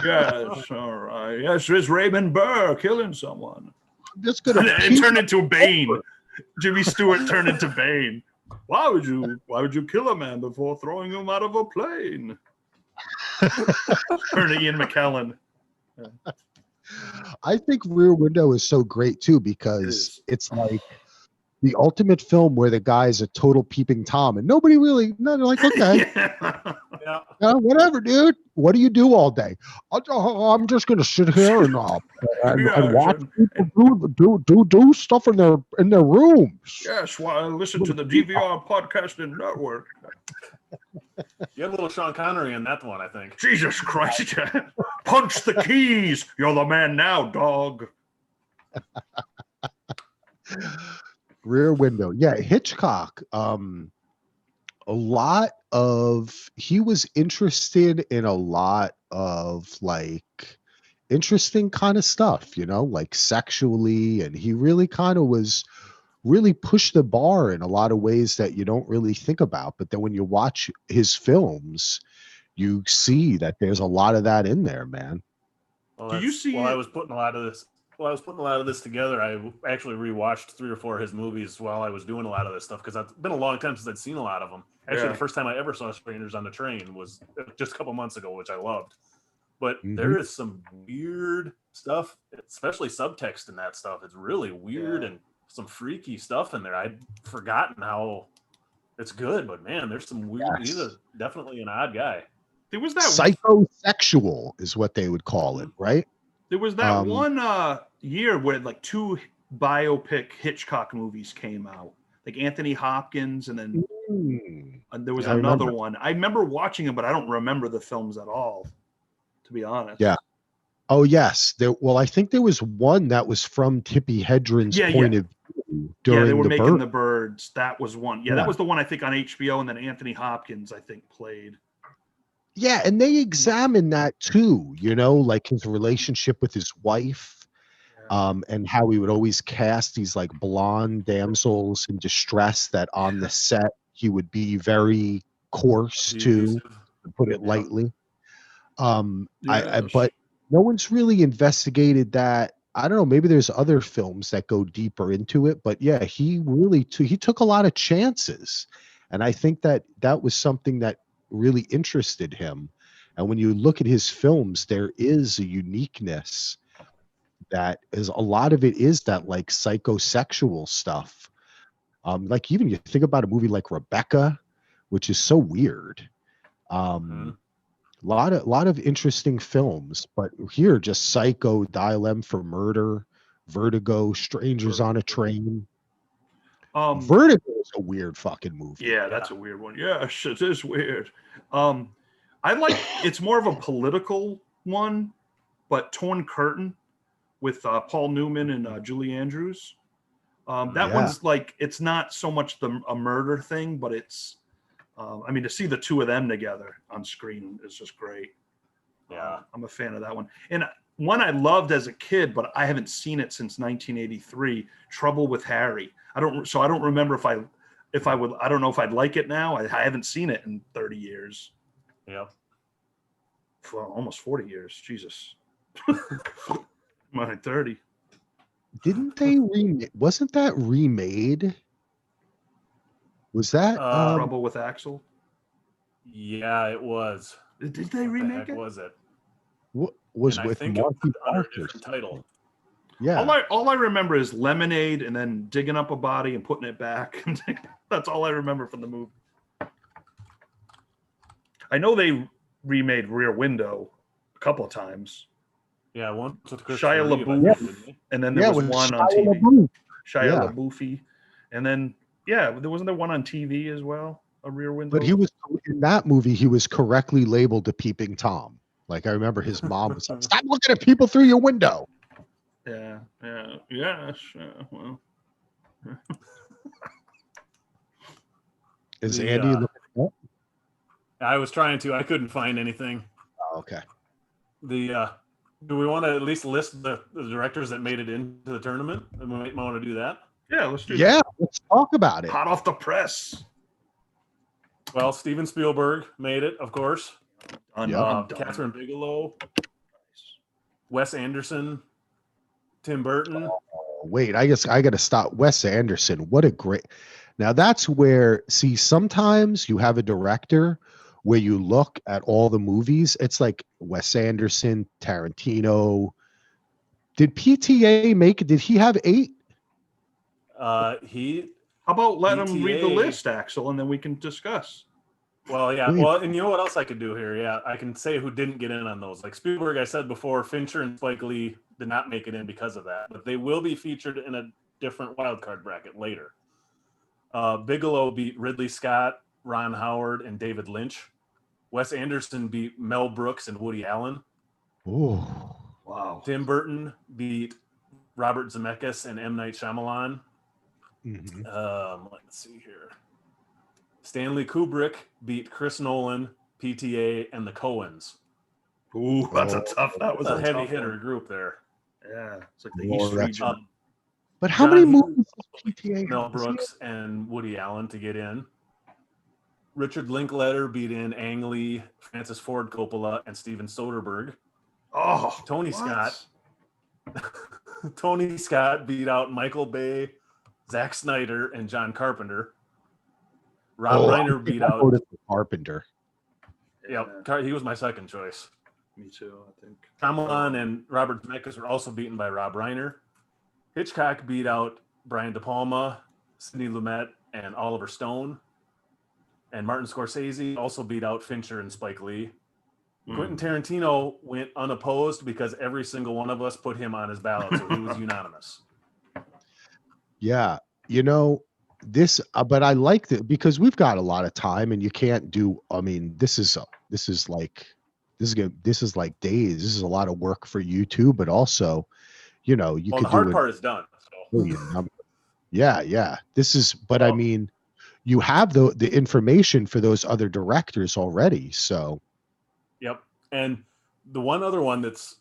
Yes, all right. Yes, it's Raymond Burr killing someone. I'm just gonna It turned into Bane. Jimmy Stewart turned into Bane. Why would you kill a man before throwing him out of a plane? Turn to Ian McKellen. I think Rear Window is so great too because it's like the ultimate film where the guy's a total peeping Tom and nobody really, they're like, okay, Yeah. whatever, dude. What do you do all day? I'm just gonna sit here and watch people do stuff in their rooms. Yes, well, I listen to the DVR podcasting network. You had a little Sean Connery in that one, I think. Jesus Christ! Punch the keys. You're the man now, dog. Rear Window. Yeah, Hitchcock. He was interested in a lot of like interesting kind of stuff, like sexually, and he really kind of was really pushed the bar in a lot of ways that you don't really think about. But then when you watch his films, you see that there's a lot of that in there, man. Well, Do you see While I it- was putting a lot of this together, I actually rewatched 3 or 4 of his movies while I was doing a lot of this stuff because it's been a long time since I'd seen a lot of them. Actually, Yeah. the first time I ever saw Strangers on the Train was just a couple months ago, which I loved. But Mhm. there is some weird stuff, especially subtext in that stuff. It's really weird and some freaky stuff in there. I'd forgotten how it's good, but man, there's some weird. Yes. He's definitely an odd guy. There was that Psychosexual is what they would call it, right? There was that one year where like 2 biopic Hitchcock movies came out, like Anthony Hopkins, and then there was another one. I remember watching it, but I don't remember the films at all, to be honest. Yeah. Oh yes. I think there was one that was from Tippi Hedren's point of view during they were making Bird. The Birds. That was one. Yeah, that was the one I think on HBO, and then Anthony Hopkins I think played. Yeah, and they examine that too, like his relationship with his wife, and how he would always cast these like blonde damsels in distress that on the set he would be very coarse to put it lightly. But no one's really investigated that. I don't know, maybe there's other films that go deeper into it, but yeah, he took a lot of chances. And I think that was something that really interested him. And when you look at his films, there is a uniqueness that is a lot of it is that like psychosexual stuff. Like even you think about a movie like Rebecca, which is so weird. A lot of interesting films, but here just Psycho, Dial M for Murder, Vertigo, Strangers on a Train. Vertigo is a weird fucking movie. Yeah, that's a weird one. Yes, it is weird. It's more of a political one, but Torn Curtain with Paul Newman and Julie Andrews. One's like, it's not so much a murder thing, but it's, to see the 2 of them together on screen is just great. Yeah. I'm a fan of that one. And one I loved as a kid, but I haven't seen it since 1983, Trouble with Harry. I don't remember if I would, I don't know if I'd like it now. I haven't seen it in 30 years. Yeah. For almost 40 years. Jesus. My 30. Didn't they wasn't that remade? Was that Trouble with Axel? Yeah, it was. Did they remake it? Was it? What was and with I think Marky it was under a Mark? different title. Yeah. All I remember is Lemonade and then digging up a body and putting it back. That's all I remember from the movie. I know they remade Rear Window a couple of times. Yeah, once with Shia Christopher Reeve, I LaBeouf, think, didn't he? and then there was with one on Shia TV. LaBeouf. Shia Yeah. LaBeouf, and then there wasn't there one on TV as well, a Rear Window. But he was in that movie. He was correctly labeled a peeping Tom. Like I remember his mom was like, "Stop looking at people through your window." Yeah. Well, Is The, Andy looking up? I was trying to. I couldn't find anything. Oh, okay. Do we want to at least list the directors that made it into the tournament? And we might want to do that. yeah, let's do Yeah, let's talk about that. it. Hot off the press. Well, Steven Spielberg made it, of course. Done. Catherine Bigelow, Wes Anderson, Tim Burton. Oh, wait, I guess I got to stop. Wes Anderson. What a great. Now that's where, see, sometimes you have a director where you look at all the movies. It's like Wes Anderson, Tarantino. Did PTA make it? Did he have 8? How about let him read the PTA list, Axel, and then we can discuss. Well, yeah. Wait. Well, and you know what else I could do here? Yeah, I can say who didn't get in on those. Like Spielberg, I said before, Fincher and Spike Lee did not make it in because of that, but they will be featured in a different wildcard bracket later. Bigelow beat Ridley Scott, Ron Howard, and David Lynch. Wes Anderson beat Mel Brooks and Woody Allen. Oh, Wow. Tim Burton beat Robert Zemeckis and M. Night Shyamalan. mhm. Let's see here. Stanley Kubrick beat Chris Nolan, PTA, and the Coens. Ooh, that's a tough. That was That's a heavy tough hitter one. group there. Yeah, it's like the Lord, East that's- region. But how John many Hughes, movies does PTA Mel have? Brooks and Woody Allen to get in. Richard Linklater beat in Ang Lee, Francis Ford Coppola, and Steven Soderbergh. Oh, Tony what? Scott. Tony Scott beat out Michael Bay, Zack Snyder, and John Carpenter. Rob Reiner beat out. voted for Carpenter. Yep, he was my second choice. Me too, I think. Shyamalan and Robert Zemeckis were also beaten by Rob Reiner. Hitchcock beat out Brian De Palma, Sidney Lumet, and Oliver Stone. And Martin Scorsese also beat out Fincher and Spike Lee. Quentin Tarantino went unopposed because every single one of us put him on his ballot, so he was unanimous. Yeah, you know this, but I like that because we've got a lot of time, and you can't do. I mean, this is like days. This is a lot of work for you too, but also, you know, you Well, could the hard do part is done. So. million number. Yeah. This is, but I mean, you have the information for those other directors already. So, Yep. And the one other one this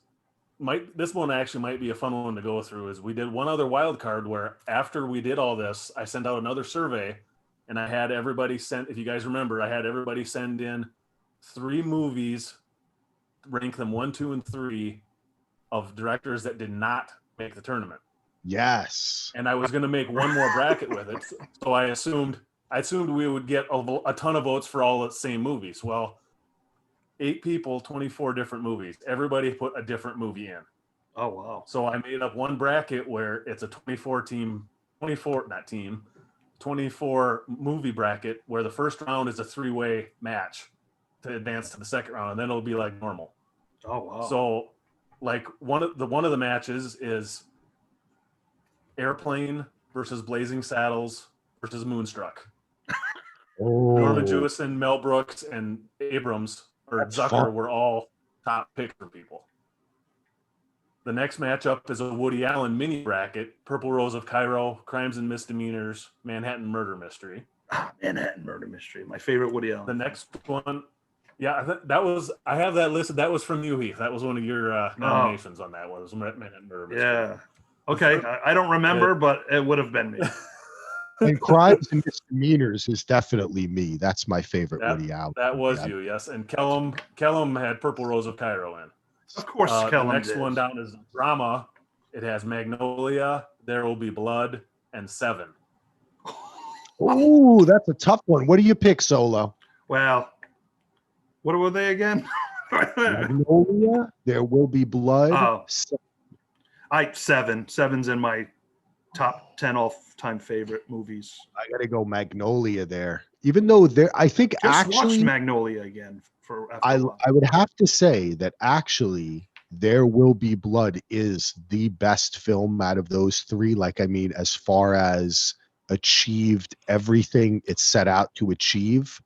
one actually might be a fun one to go through is we did one other wild card where after we did all this, I sent out another survey and I had everybody if you guys remember, I had everybody send in 3 movies, rank them 1, 2, and 3 of directors that did not make the tournament. yes. And I was going to make one more bracket with it. So I assumed we would get a ton of votes for all the same movies. Well, 8 people, 24 different movies. Everybody put a different movie in. Oh, wow. So I made up one bracket where it's a 24 movie bracket where the first round is a 3-way match to advance to the second round, and then it'll be like normal. Oh, wow. So like one of the matches is Airplane versus Blazing Saddles versus Moonstruck. Norman Jewison, Mel Brooks, and Abrams or That's Zucker fun. were all top picks for people. The next matchup is a Woody Allen mini bracket: Purple Rose of Cairo, Crimes and Misdemeanors, Manhattan Murder Mystery. Manhattan Murder Mystery, my favorite Woody Allen. The next one, yeah, I have that listed. That was from you, Heath. That was one of your nominations on that one. It was Manhattan Murder Mystery. Yeah. Okay, I don't remember, but it would have been me. And Crimes and Misdemeanors is definitely me. That's my favorite Woody Allen. That was you, yes. And Kellum had Purple Rose of Cairo in. Of course, The next one down is drama. It has Magnolia, There Will Be Blood, and Seven. Oh, that's a tough one. What do you pick, Solo? Well, what were they again? Magnolia, There Will Be Blood. Oh. Seven's in my top 10 all-time favorite movies. I gotta go Magnolia there. Even though I think Just watched actually Magnolia again I would have to say that actually There Will Be Blood is the best film out of those three. Like, I mean, as far as achieved everything it set out to achieve.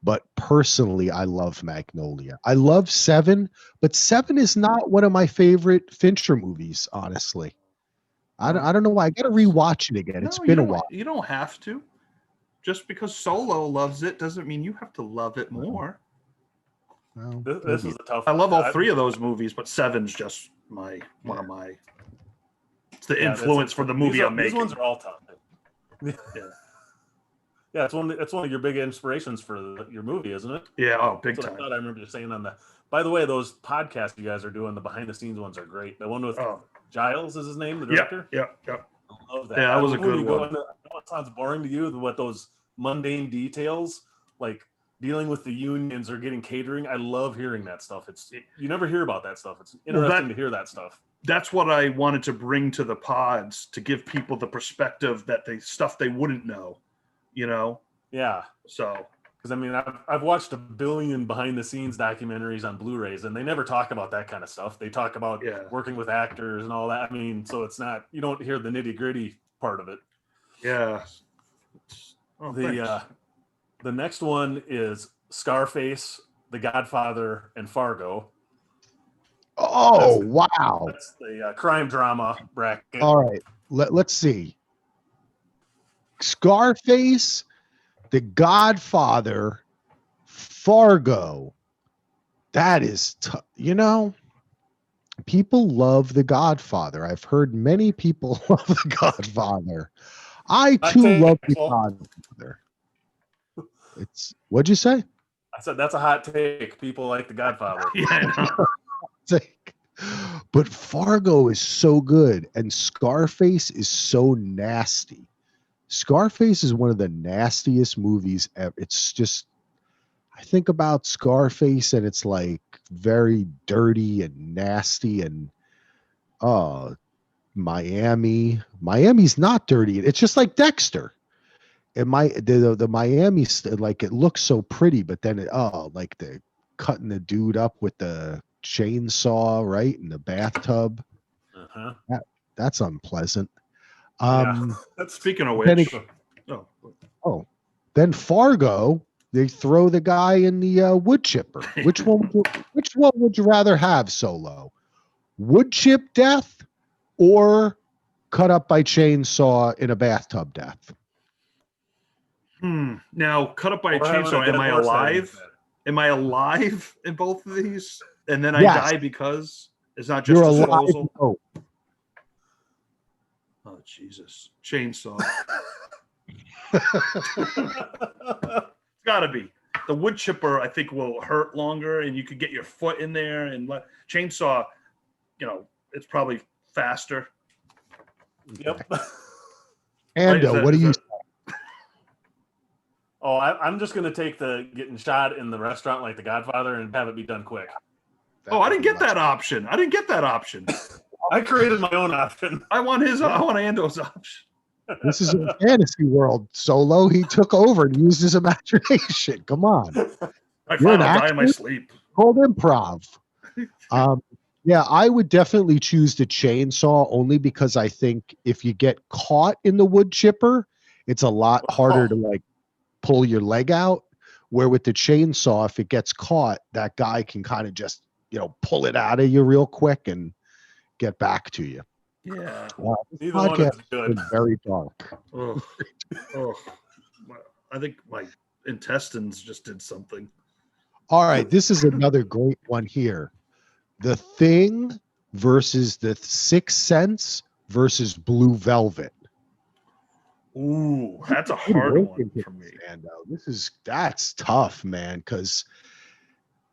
But personally, I love Magnolia. I love Seven, but Seven is not one of my favorite Fincher movies, honestly. I don't know why. I got to rewatch it again. It's been a while. You don't have to. Just because Solo loves it doesn't mean you have to love it more. Well, This is a tough. I love all three of those movies, but Seven's just one of my. It's the influence for the movie I'm making. These ones are all tough. Yeah. Yeah, it's one of your big inspirations for your movie, isn't it? Yeah, oh, big That's time. what I thought I remember you saying on the. By the way, those podcasts you guys are doing, the behind the scenes ones are great. The one with Giles is his name, the director. Yeah. I love that. Yeah, that was a good one. I know it sounds boring to you, but those mundane details, like dealing with the unions or getting catering, I love hearing that stuff. You never hear about that stuff. It's interesting to hear that stuff. That's what I wanted to bring to the pods, to give people the perspective that stuff they wouldn't know. Yeah. So, because I mean, I've watched a billion behind the scenes documentaries on Blu-rays, and they never talk about that kind of stuff. They talk about working with actors and all that. I mean, so it's not, you don't hear the nitty gritty part of it. Yeah. Oh, the next one is Scarface, The Godfather, and Fargo. Oh, wow. That's the crime drama bracket. All right. Let's see. Scarface, The Godfather, Fargo. That is, people love The Godfather. I've heard many people love The Godfather. I too love The Godfather. What'd you say? I said that's a hot take. People like The Godfather. But Fargo is so good, and Scarface is so nasty. Scarface is one of the nastiest movies ever. It's just, I think about Scarface and it's like very dirty and nasty, and Miami's not dirty. It's just like Dexter. And the Miami, like, it looks so pretty, but then like the cutting the dude up with the chainsaw right in the bathtub. That's unpleasant. Speaking of which, then Fargo, they throw the guy in the wood chipper. Which one would you rather have, Solo? Wood chip death or cut up by chainsaw in a bathtub death? Now, cut up by a chainsaw, am I alive? Am I alive in both of these? And then I die because it's not just a disposal? Oh, Jesus. Chainsaw. It's got to be. The wood chipper, I think, will hurt longer, and you could get your foot in there. And chainsaw, it's probably faster. Yep. Ando, what do you say? Oh, I'm just going to take the getting shot in the restaurant like The Godfather and have it be done quick. I didn't get that option. I created my own option. I want Ando's option. This is a fantasy world, Solo. He took over and used his imagination. Come on. I found a die in my sleep. Called improv. Yeah, I would definitely choose the chainsaw, only because I think if you get caught in the wood chipper, it's a lot harder to pull your leg out. Where with the chainsaw, if it gets caught, that guy can kind of just pull it out of you real quick and get back to you. Yeah. This podcast is very dark. I think my intestines just did something. All right, this is another great one here. The Thing versus The Sixth Sense versus Blue Velvet. Ooh, that's a hard one for me. That's tough, man, because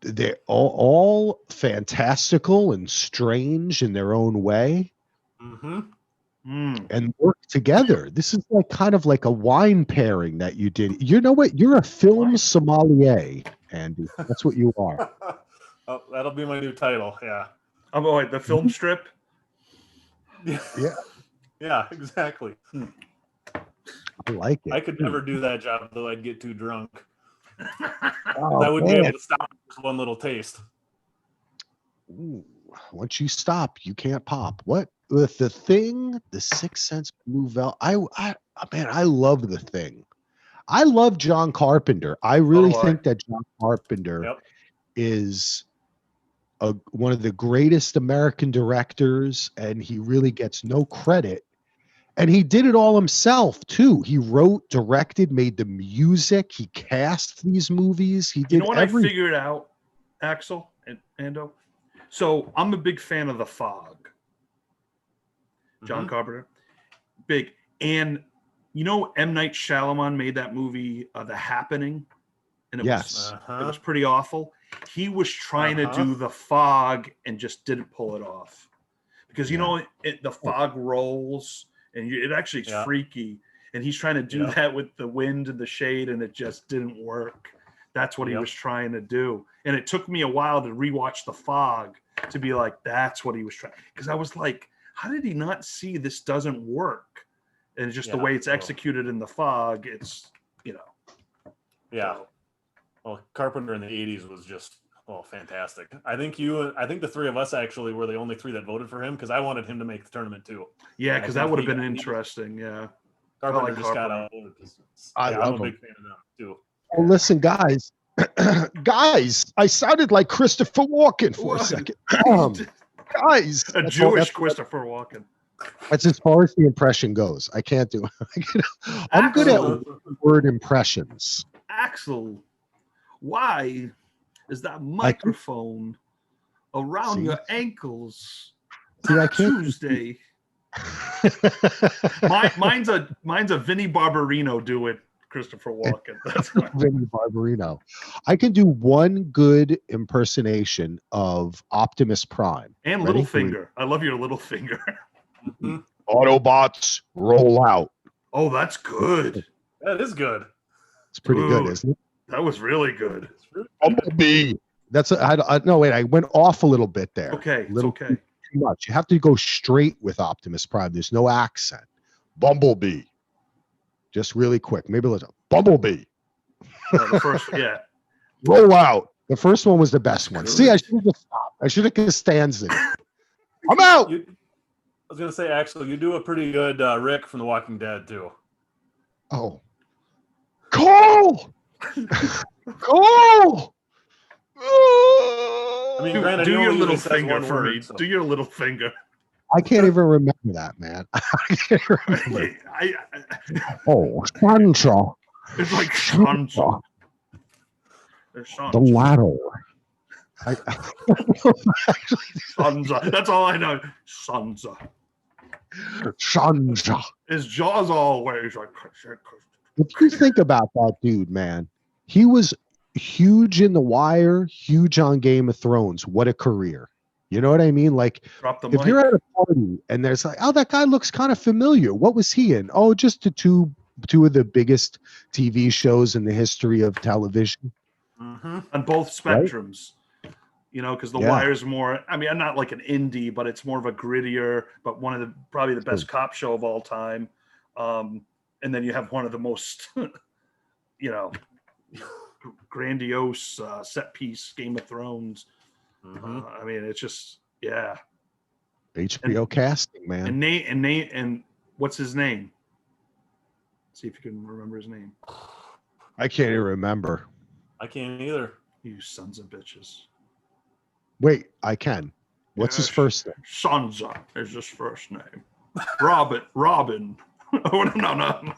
they're all fantastical and strange in their own way, and work together. This is kind of like a wine pairing that you did. You know what? You're a film sommelier, Andy. That's what you are. Oh, that'll be my new title. Yeah. The film strip. Yeah, exactly. I like it. I could never do that job, though. I'd get too drunk. I wouldn't be able to stop with one little taste. Ooh. once you stop, you can't pop. What with The Thing, The Sixth Sense, Blue Velvet? Man, I love The Thing. I love John Carpenter. I really do I. think that John Carpenter Yep. is one of the greatest American directors, and he really gets no credit. And he did it all himself too. He wrote, directed, made the music. He cast these movies. He You did know what I figured out, Axel and Ando? So I'm a big fan of The Fog. John Carpenter. Big. And you know M. Night Shyamalan made that movie, The Happening? And it was pretty awful. He was trying to do The Fog and just didn't pull it off. Because, you know, the fog rolls and it actually is freaky. And he's trying to do that with the wind and the shade, and it just didn't work. That's what he was trying to do. And it took me a while to rewatch The Fog to be like, that's what he was trying. Because I was like, how did he not see this doesn't work? And it's just the way it's executed in The Fog, it's, you know. Yeah. Well, Carpenter in the 80s was just fantastic. I think the three of us actually were the only three that voted for him because I wanted him to make the tournament too. Yeah, because that would have been interesting. Yeah. Carpenter just got out. I'm a big fan of them too. Oh, listen, guys. Guys, I sounded like Christopher Walken for a second. Guys. A Jewish Christopher Walken. That's as far as the impression goes. I can't do it. I'm good at word impressions. Axel, why is that microphone around your ankles Tuesday? mine's a Vinnie Barbarino do it, Christopher Walken. That's Vinnie Barbarino. I can do one good impersonation of Optimus Prime. And Littlefinger. I love your Littlefinger. Autobots, roll out. Oh, that's good. That is good. It's pretty good, isn't it? That was really good. Bumblebee. No, wait, I went off a little bit there. Okay, it's okay. Too much. You have to go straight with Optimus Prime. There's no accent. Bumblebee. Just really quick. Maybe let's Bumblebee. The first, Roll out. The first one was the best one. See, I should have just stopped. I should have Costanza. I'm out. I was gonna say, actually, you do a pretty good Rick from The Walking Dead too. Oh, Cole! Cole! I mean, granted, do he your only little says finger one for word, me. so. Do your little finger. I can't even remember that, man. I can't remember. Oh, Sancha. It's like Sansa. The latter. Sansa. That's all I know. Sansa. Sansa. His jaw's always like. If you think about that dude, man, he was huge in The Wire, huge on Game of Thrones. What a career. You know what I mean? Like, if you're at a party and there's like, oh, that guy looks kind of familiar. What was he in? Oh, just the two of the biggest TV shows in the history of television. On both spectrums. Right? You know, because The Wire's more, I mean, I'm not like an indie, but it's more of a grittier, but one of the, probably the best cop show of all time. And then you have one of the most, you know, grandiose set piece Game of Thrones. I mean, it's just, HBO casting, man. And what's his name? See if you can remember his name. I can't even remember. I can't either. You sons of bitches. Wait, I can. What's his first name? Sansa is his first name. Robin. Oh, no.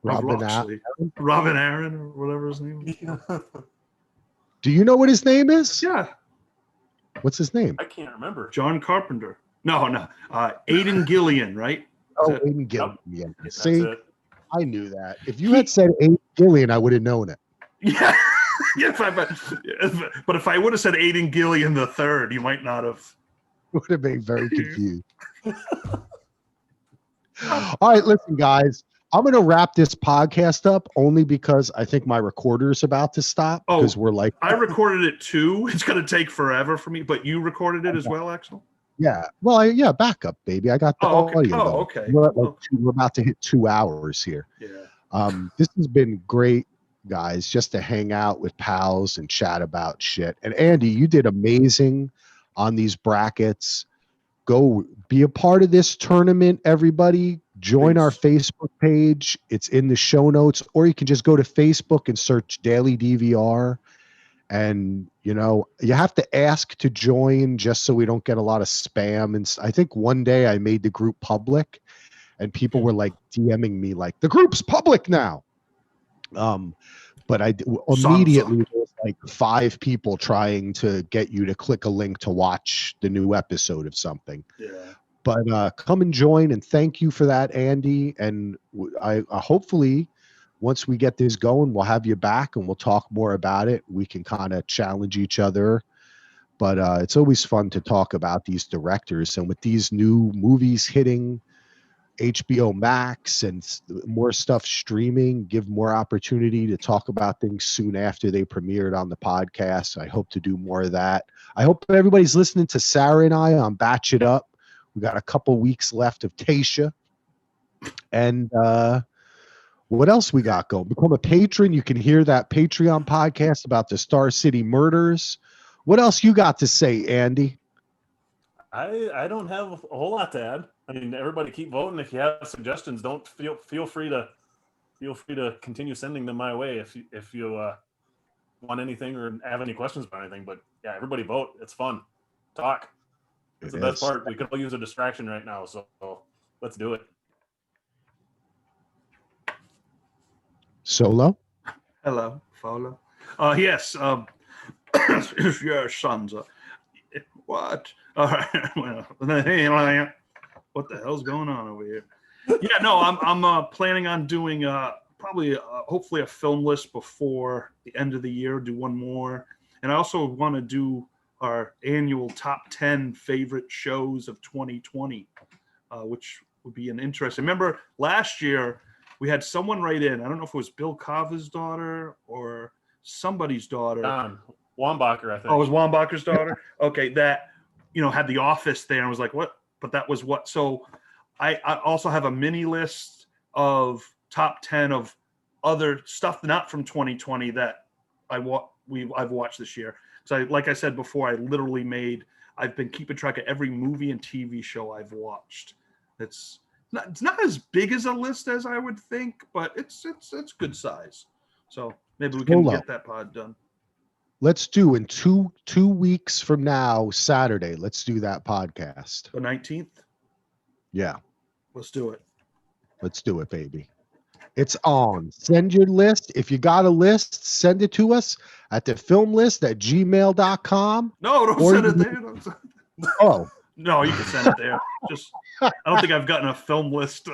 Robin Aaron or whatever his name is. Do you know what his name is? Yeah. What's his name? I can't remember. John Carpenter. No. Aidan Gillian, right? Oh, Aidan Gillian. Yeah. See, I knew that. If you had said Aidan Gillian, I would have known it. Yeah. But if I would have said Aidan Gillian the third, you might not have. Would have been very confused. All right, listen, guys. I'm going to wrap this podcast up only because I think my recorder is about to stop. Because we're like, I recorded it too. It's going to take forever for me, but you recorded it as well, Axel? Yeah. Well, backup, baby. I got the audio. Oh, okay. We're about to hit 2 hours here. Yeah. This has been great, guys, just to hang out with pals and chat about shit. And Andy, you did amazing on these brackets. Go be a part of this tournament, everybody. Join our Facebook page. It's in the show notes, or you can just go to Facebook and search Daily DVR. And, you know, you have to ask to join just so we don't get a lot of spam. And I think one day I made the group public and people were like DMing me like, the group's public now. But I immediately there was like 5 people trying to get you to click a link to watch the new episode of something. Yeah. But come and join, and thank you for that, Andy. And I hopefully once we get this going, we'll have you back and we'll talk more about it. We can kind of challenge each other. But it's always fun to talk about these directors. And with these new movies hitting HBOMax and more stuff streaming, give more opportunity to talk about things soon after they premiered on the podcast. I hope to do more of that. I hope everybody's listening to Sarah and I on Batch It Up. We got a couple weeks left of Tasha. And what else we got going? Become a patron. You can hear that Patreon podcast about the Star City murders. What else you got to say, Andy? I don't have a whole lot to add. I mean, everybody keep voting. If you have suggestions, don't feel free to continue sending them my way if you want anything or have any questions about anything. But yeah, everybody vote. It's fun. Talk. It's the best part. We could all use a distraction right now, so let's do it. Solo? Hello, Fowler. Yes. If your sons are what? All right. Well, what the hell's going on over here? Yeah, no, I'm planning on doing probably hopefully a film list before the end of the year. Do one more, and I also want to do our annual top 10 favorite shows of 2020, which would be an interesting. Remember last year we had someone write in. I don't know if it was Bill Cava's daughter or somebody's daughter. Don Wambacher, I think. Oh, it was Wambacher's daughter. Okay, that had The Office there and was like, what? But that was what. So I also have a mini list of top 10 of other stuff not from 2020 that I've watched this year. So like I said before, I've been keeping track of every movie and TV show I've watched. It's not as big as a list as I would think, but it's good size. So maybe we can get that pod done. Let's do in two weeks from now, Saturday. Let's do that podcast. The 19th? Yeah. Let's do it. Let's do it, baby. It's on. Send your list. If you got a list, send it to us at thefilmlist@gmail.com. No, don't send it there. Oh. No, you can send it there. Just, I don't think I've gotten a film list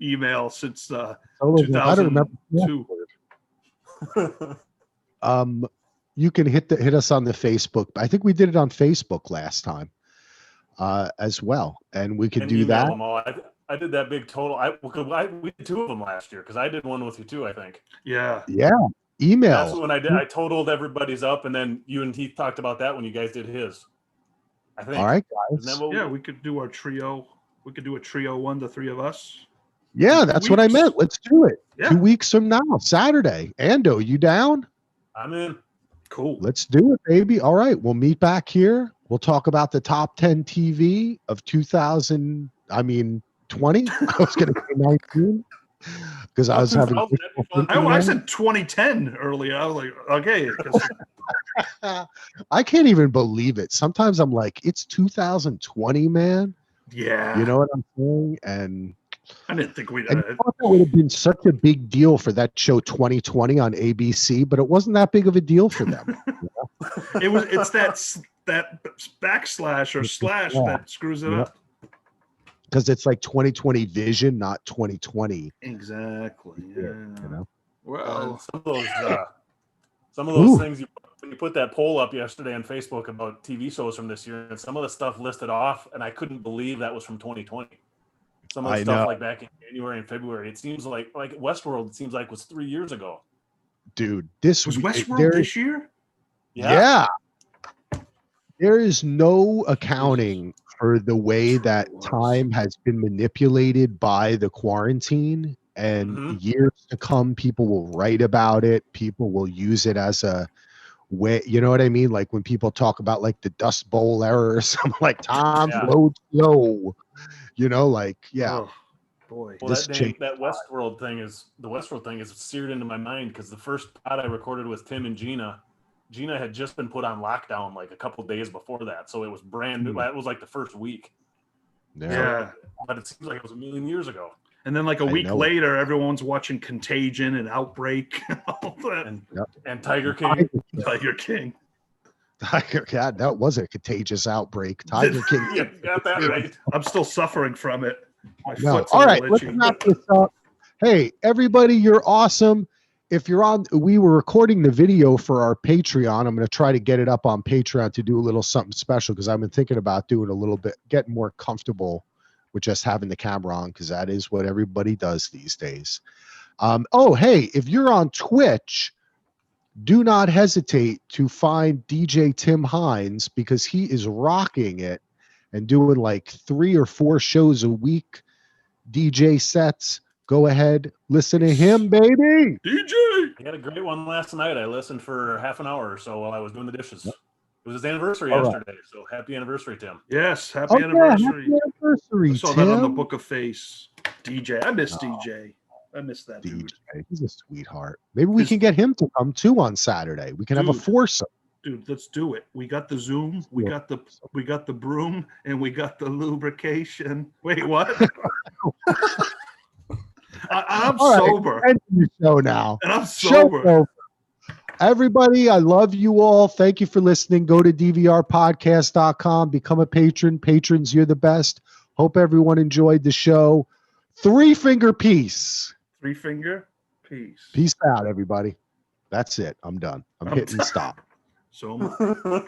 email since 2002. You can hit us on the Facebook. I think we did it on Facebook last time as well, and we could do that. Them all. I did that big total. We did 2 of them last year because I did one with you too, I think. Yeah. Yeah. Email. That's when I did. I totaled everybody's up, and then you and Heath talked about that when you guys did his. I think. All right, guys. We could do our trio. We could do a trio one, the 3 of us. Yeah, that's what I meant. Let's do it. Yeah. 2 weeks from now, Saturday. Ando, you down? I'm in. Cool. Let's do it, baby. All right. We'll meet back here. We'll talk about the top 10 TV of 2020. I was going to say 19 because I was having. I said 2010 earlier. I was like, okay. I can't even believe it. Sometimes I'm like, it's 2020, man. Yeah. You know what I'm saying? And I didn't think we'd. I thought that would have been such a big deal for that show 2020 on ABC, but it wasn't that big of a deal for them. It's that backslash or slash that screws it up. Because it's like 2020 vision, not 2020. Exactly. Yeah. Well, some of those things when you put that poll up yesterday on Facebook about TV shows from this year, and some of the stuff listed off, and I couldn't believe that was from 2020. Some of the stuff like back in January and February, it seems like Westworld. It seems like was 3 years ago. Dude, this was Westworld this year. Yeah. There is no accounting for the way that time has been manipulated by the quarantine, and years to come, people will write about it. People will use it as a way, you know what I mean? Like when people talk about like the Dust Bowl era or something, like Tom Yeah. flowed slow, you know, like, yeah. Oh, boy. Well, This that Westworld thing is seared into my mind because the first pod I recorded with Tim and Gina had just been put on lockdown like a couple days before that, so it was brand new. That was like the first week. Yeah. But it seems like it was a million years ago. And then like a week know. later, everyone's watching Contagion and Outbreak and all that. And Tiger King. Tiger King. Tiger Cat, that was a contagious outbreak. Tiger King. Yeah, you got that right. I'm still suffering from it. My No. foot's All a right, little let's itchy. wrap this up. Hey, everybody, you're awesome. If you're on, we were recording the video for our Patreon. I'm going to try to get it up on Patreon to do a little something special because I've been thinking about doing a little bit, getting more comfortable with just having the camera on because that is what everybody does these days. Oh, hey, if you're on Twitch, do not hesitate to find DJ Tim Hines because he is rocking it and doing like 3 or 4 shows a week, DJ sets. Go ahead, listen to him, baby. DJ! I had a great one last night. I listened for half an hour or so while I was doing the dishes. It was his anniversary All right. yesterday, so happy anniversary, Tim. Yes, happy Oh, yeah, anniversary. happy anniversary, I saw Tim. that on the Book of Face. DJ. I miss DJ. I miss that dude. DJ, he's a sweetheart. Maybe we can get him to come too on Saturday. We can have a Dude. foursome. Dude, let's do it. We got the Zoom, we got the broom, and we got the lubrication. Wait, what? I'm All right, sober. end the show now. And I'm Show sober. over. Everybody, I love you all. Thank you for listening. Go to dvrpodcast.com. Become a patron. Patrons, you're the best. Hope everyone enjoyed the show. 3-finger peace. 3-finger. Peace. Peace out, everybody. That's it. I'm done. I'm hitting done. stop. So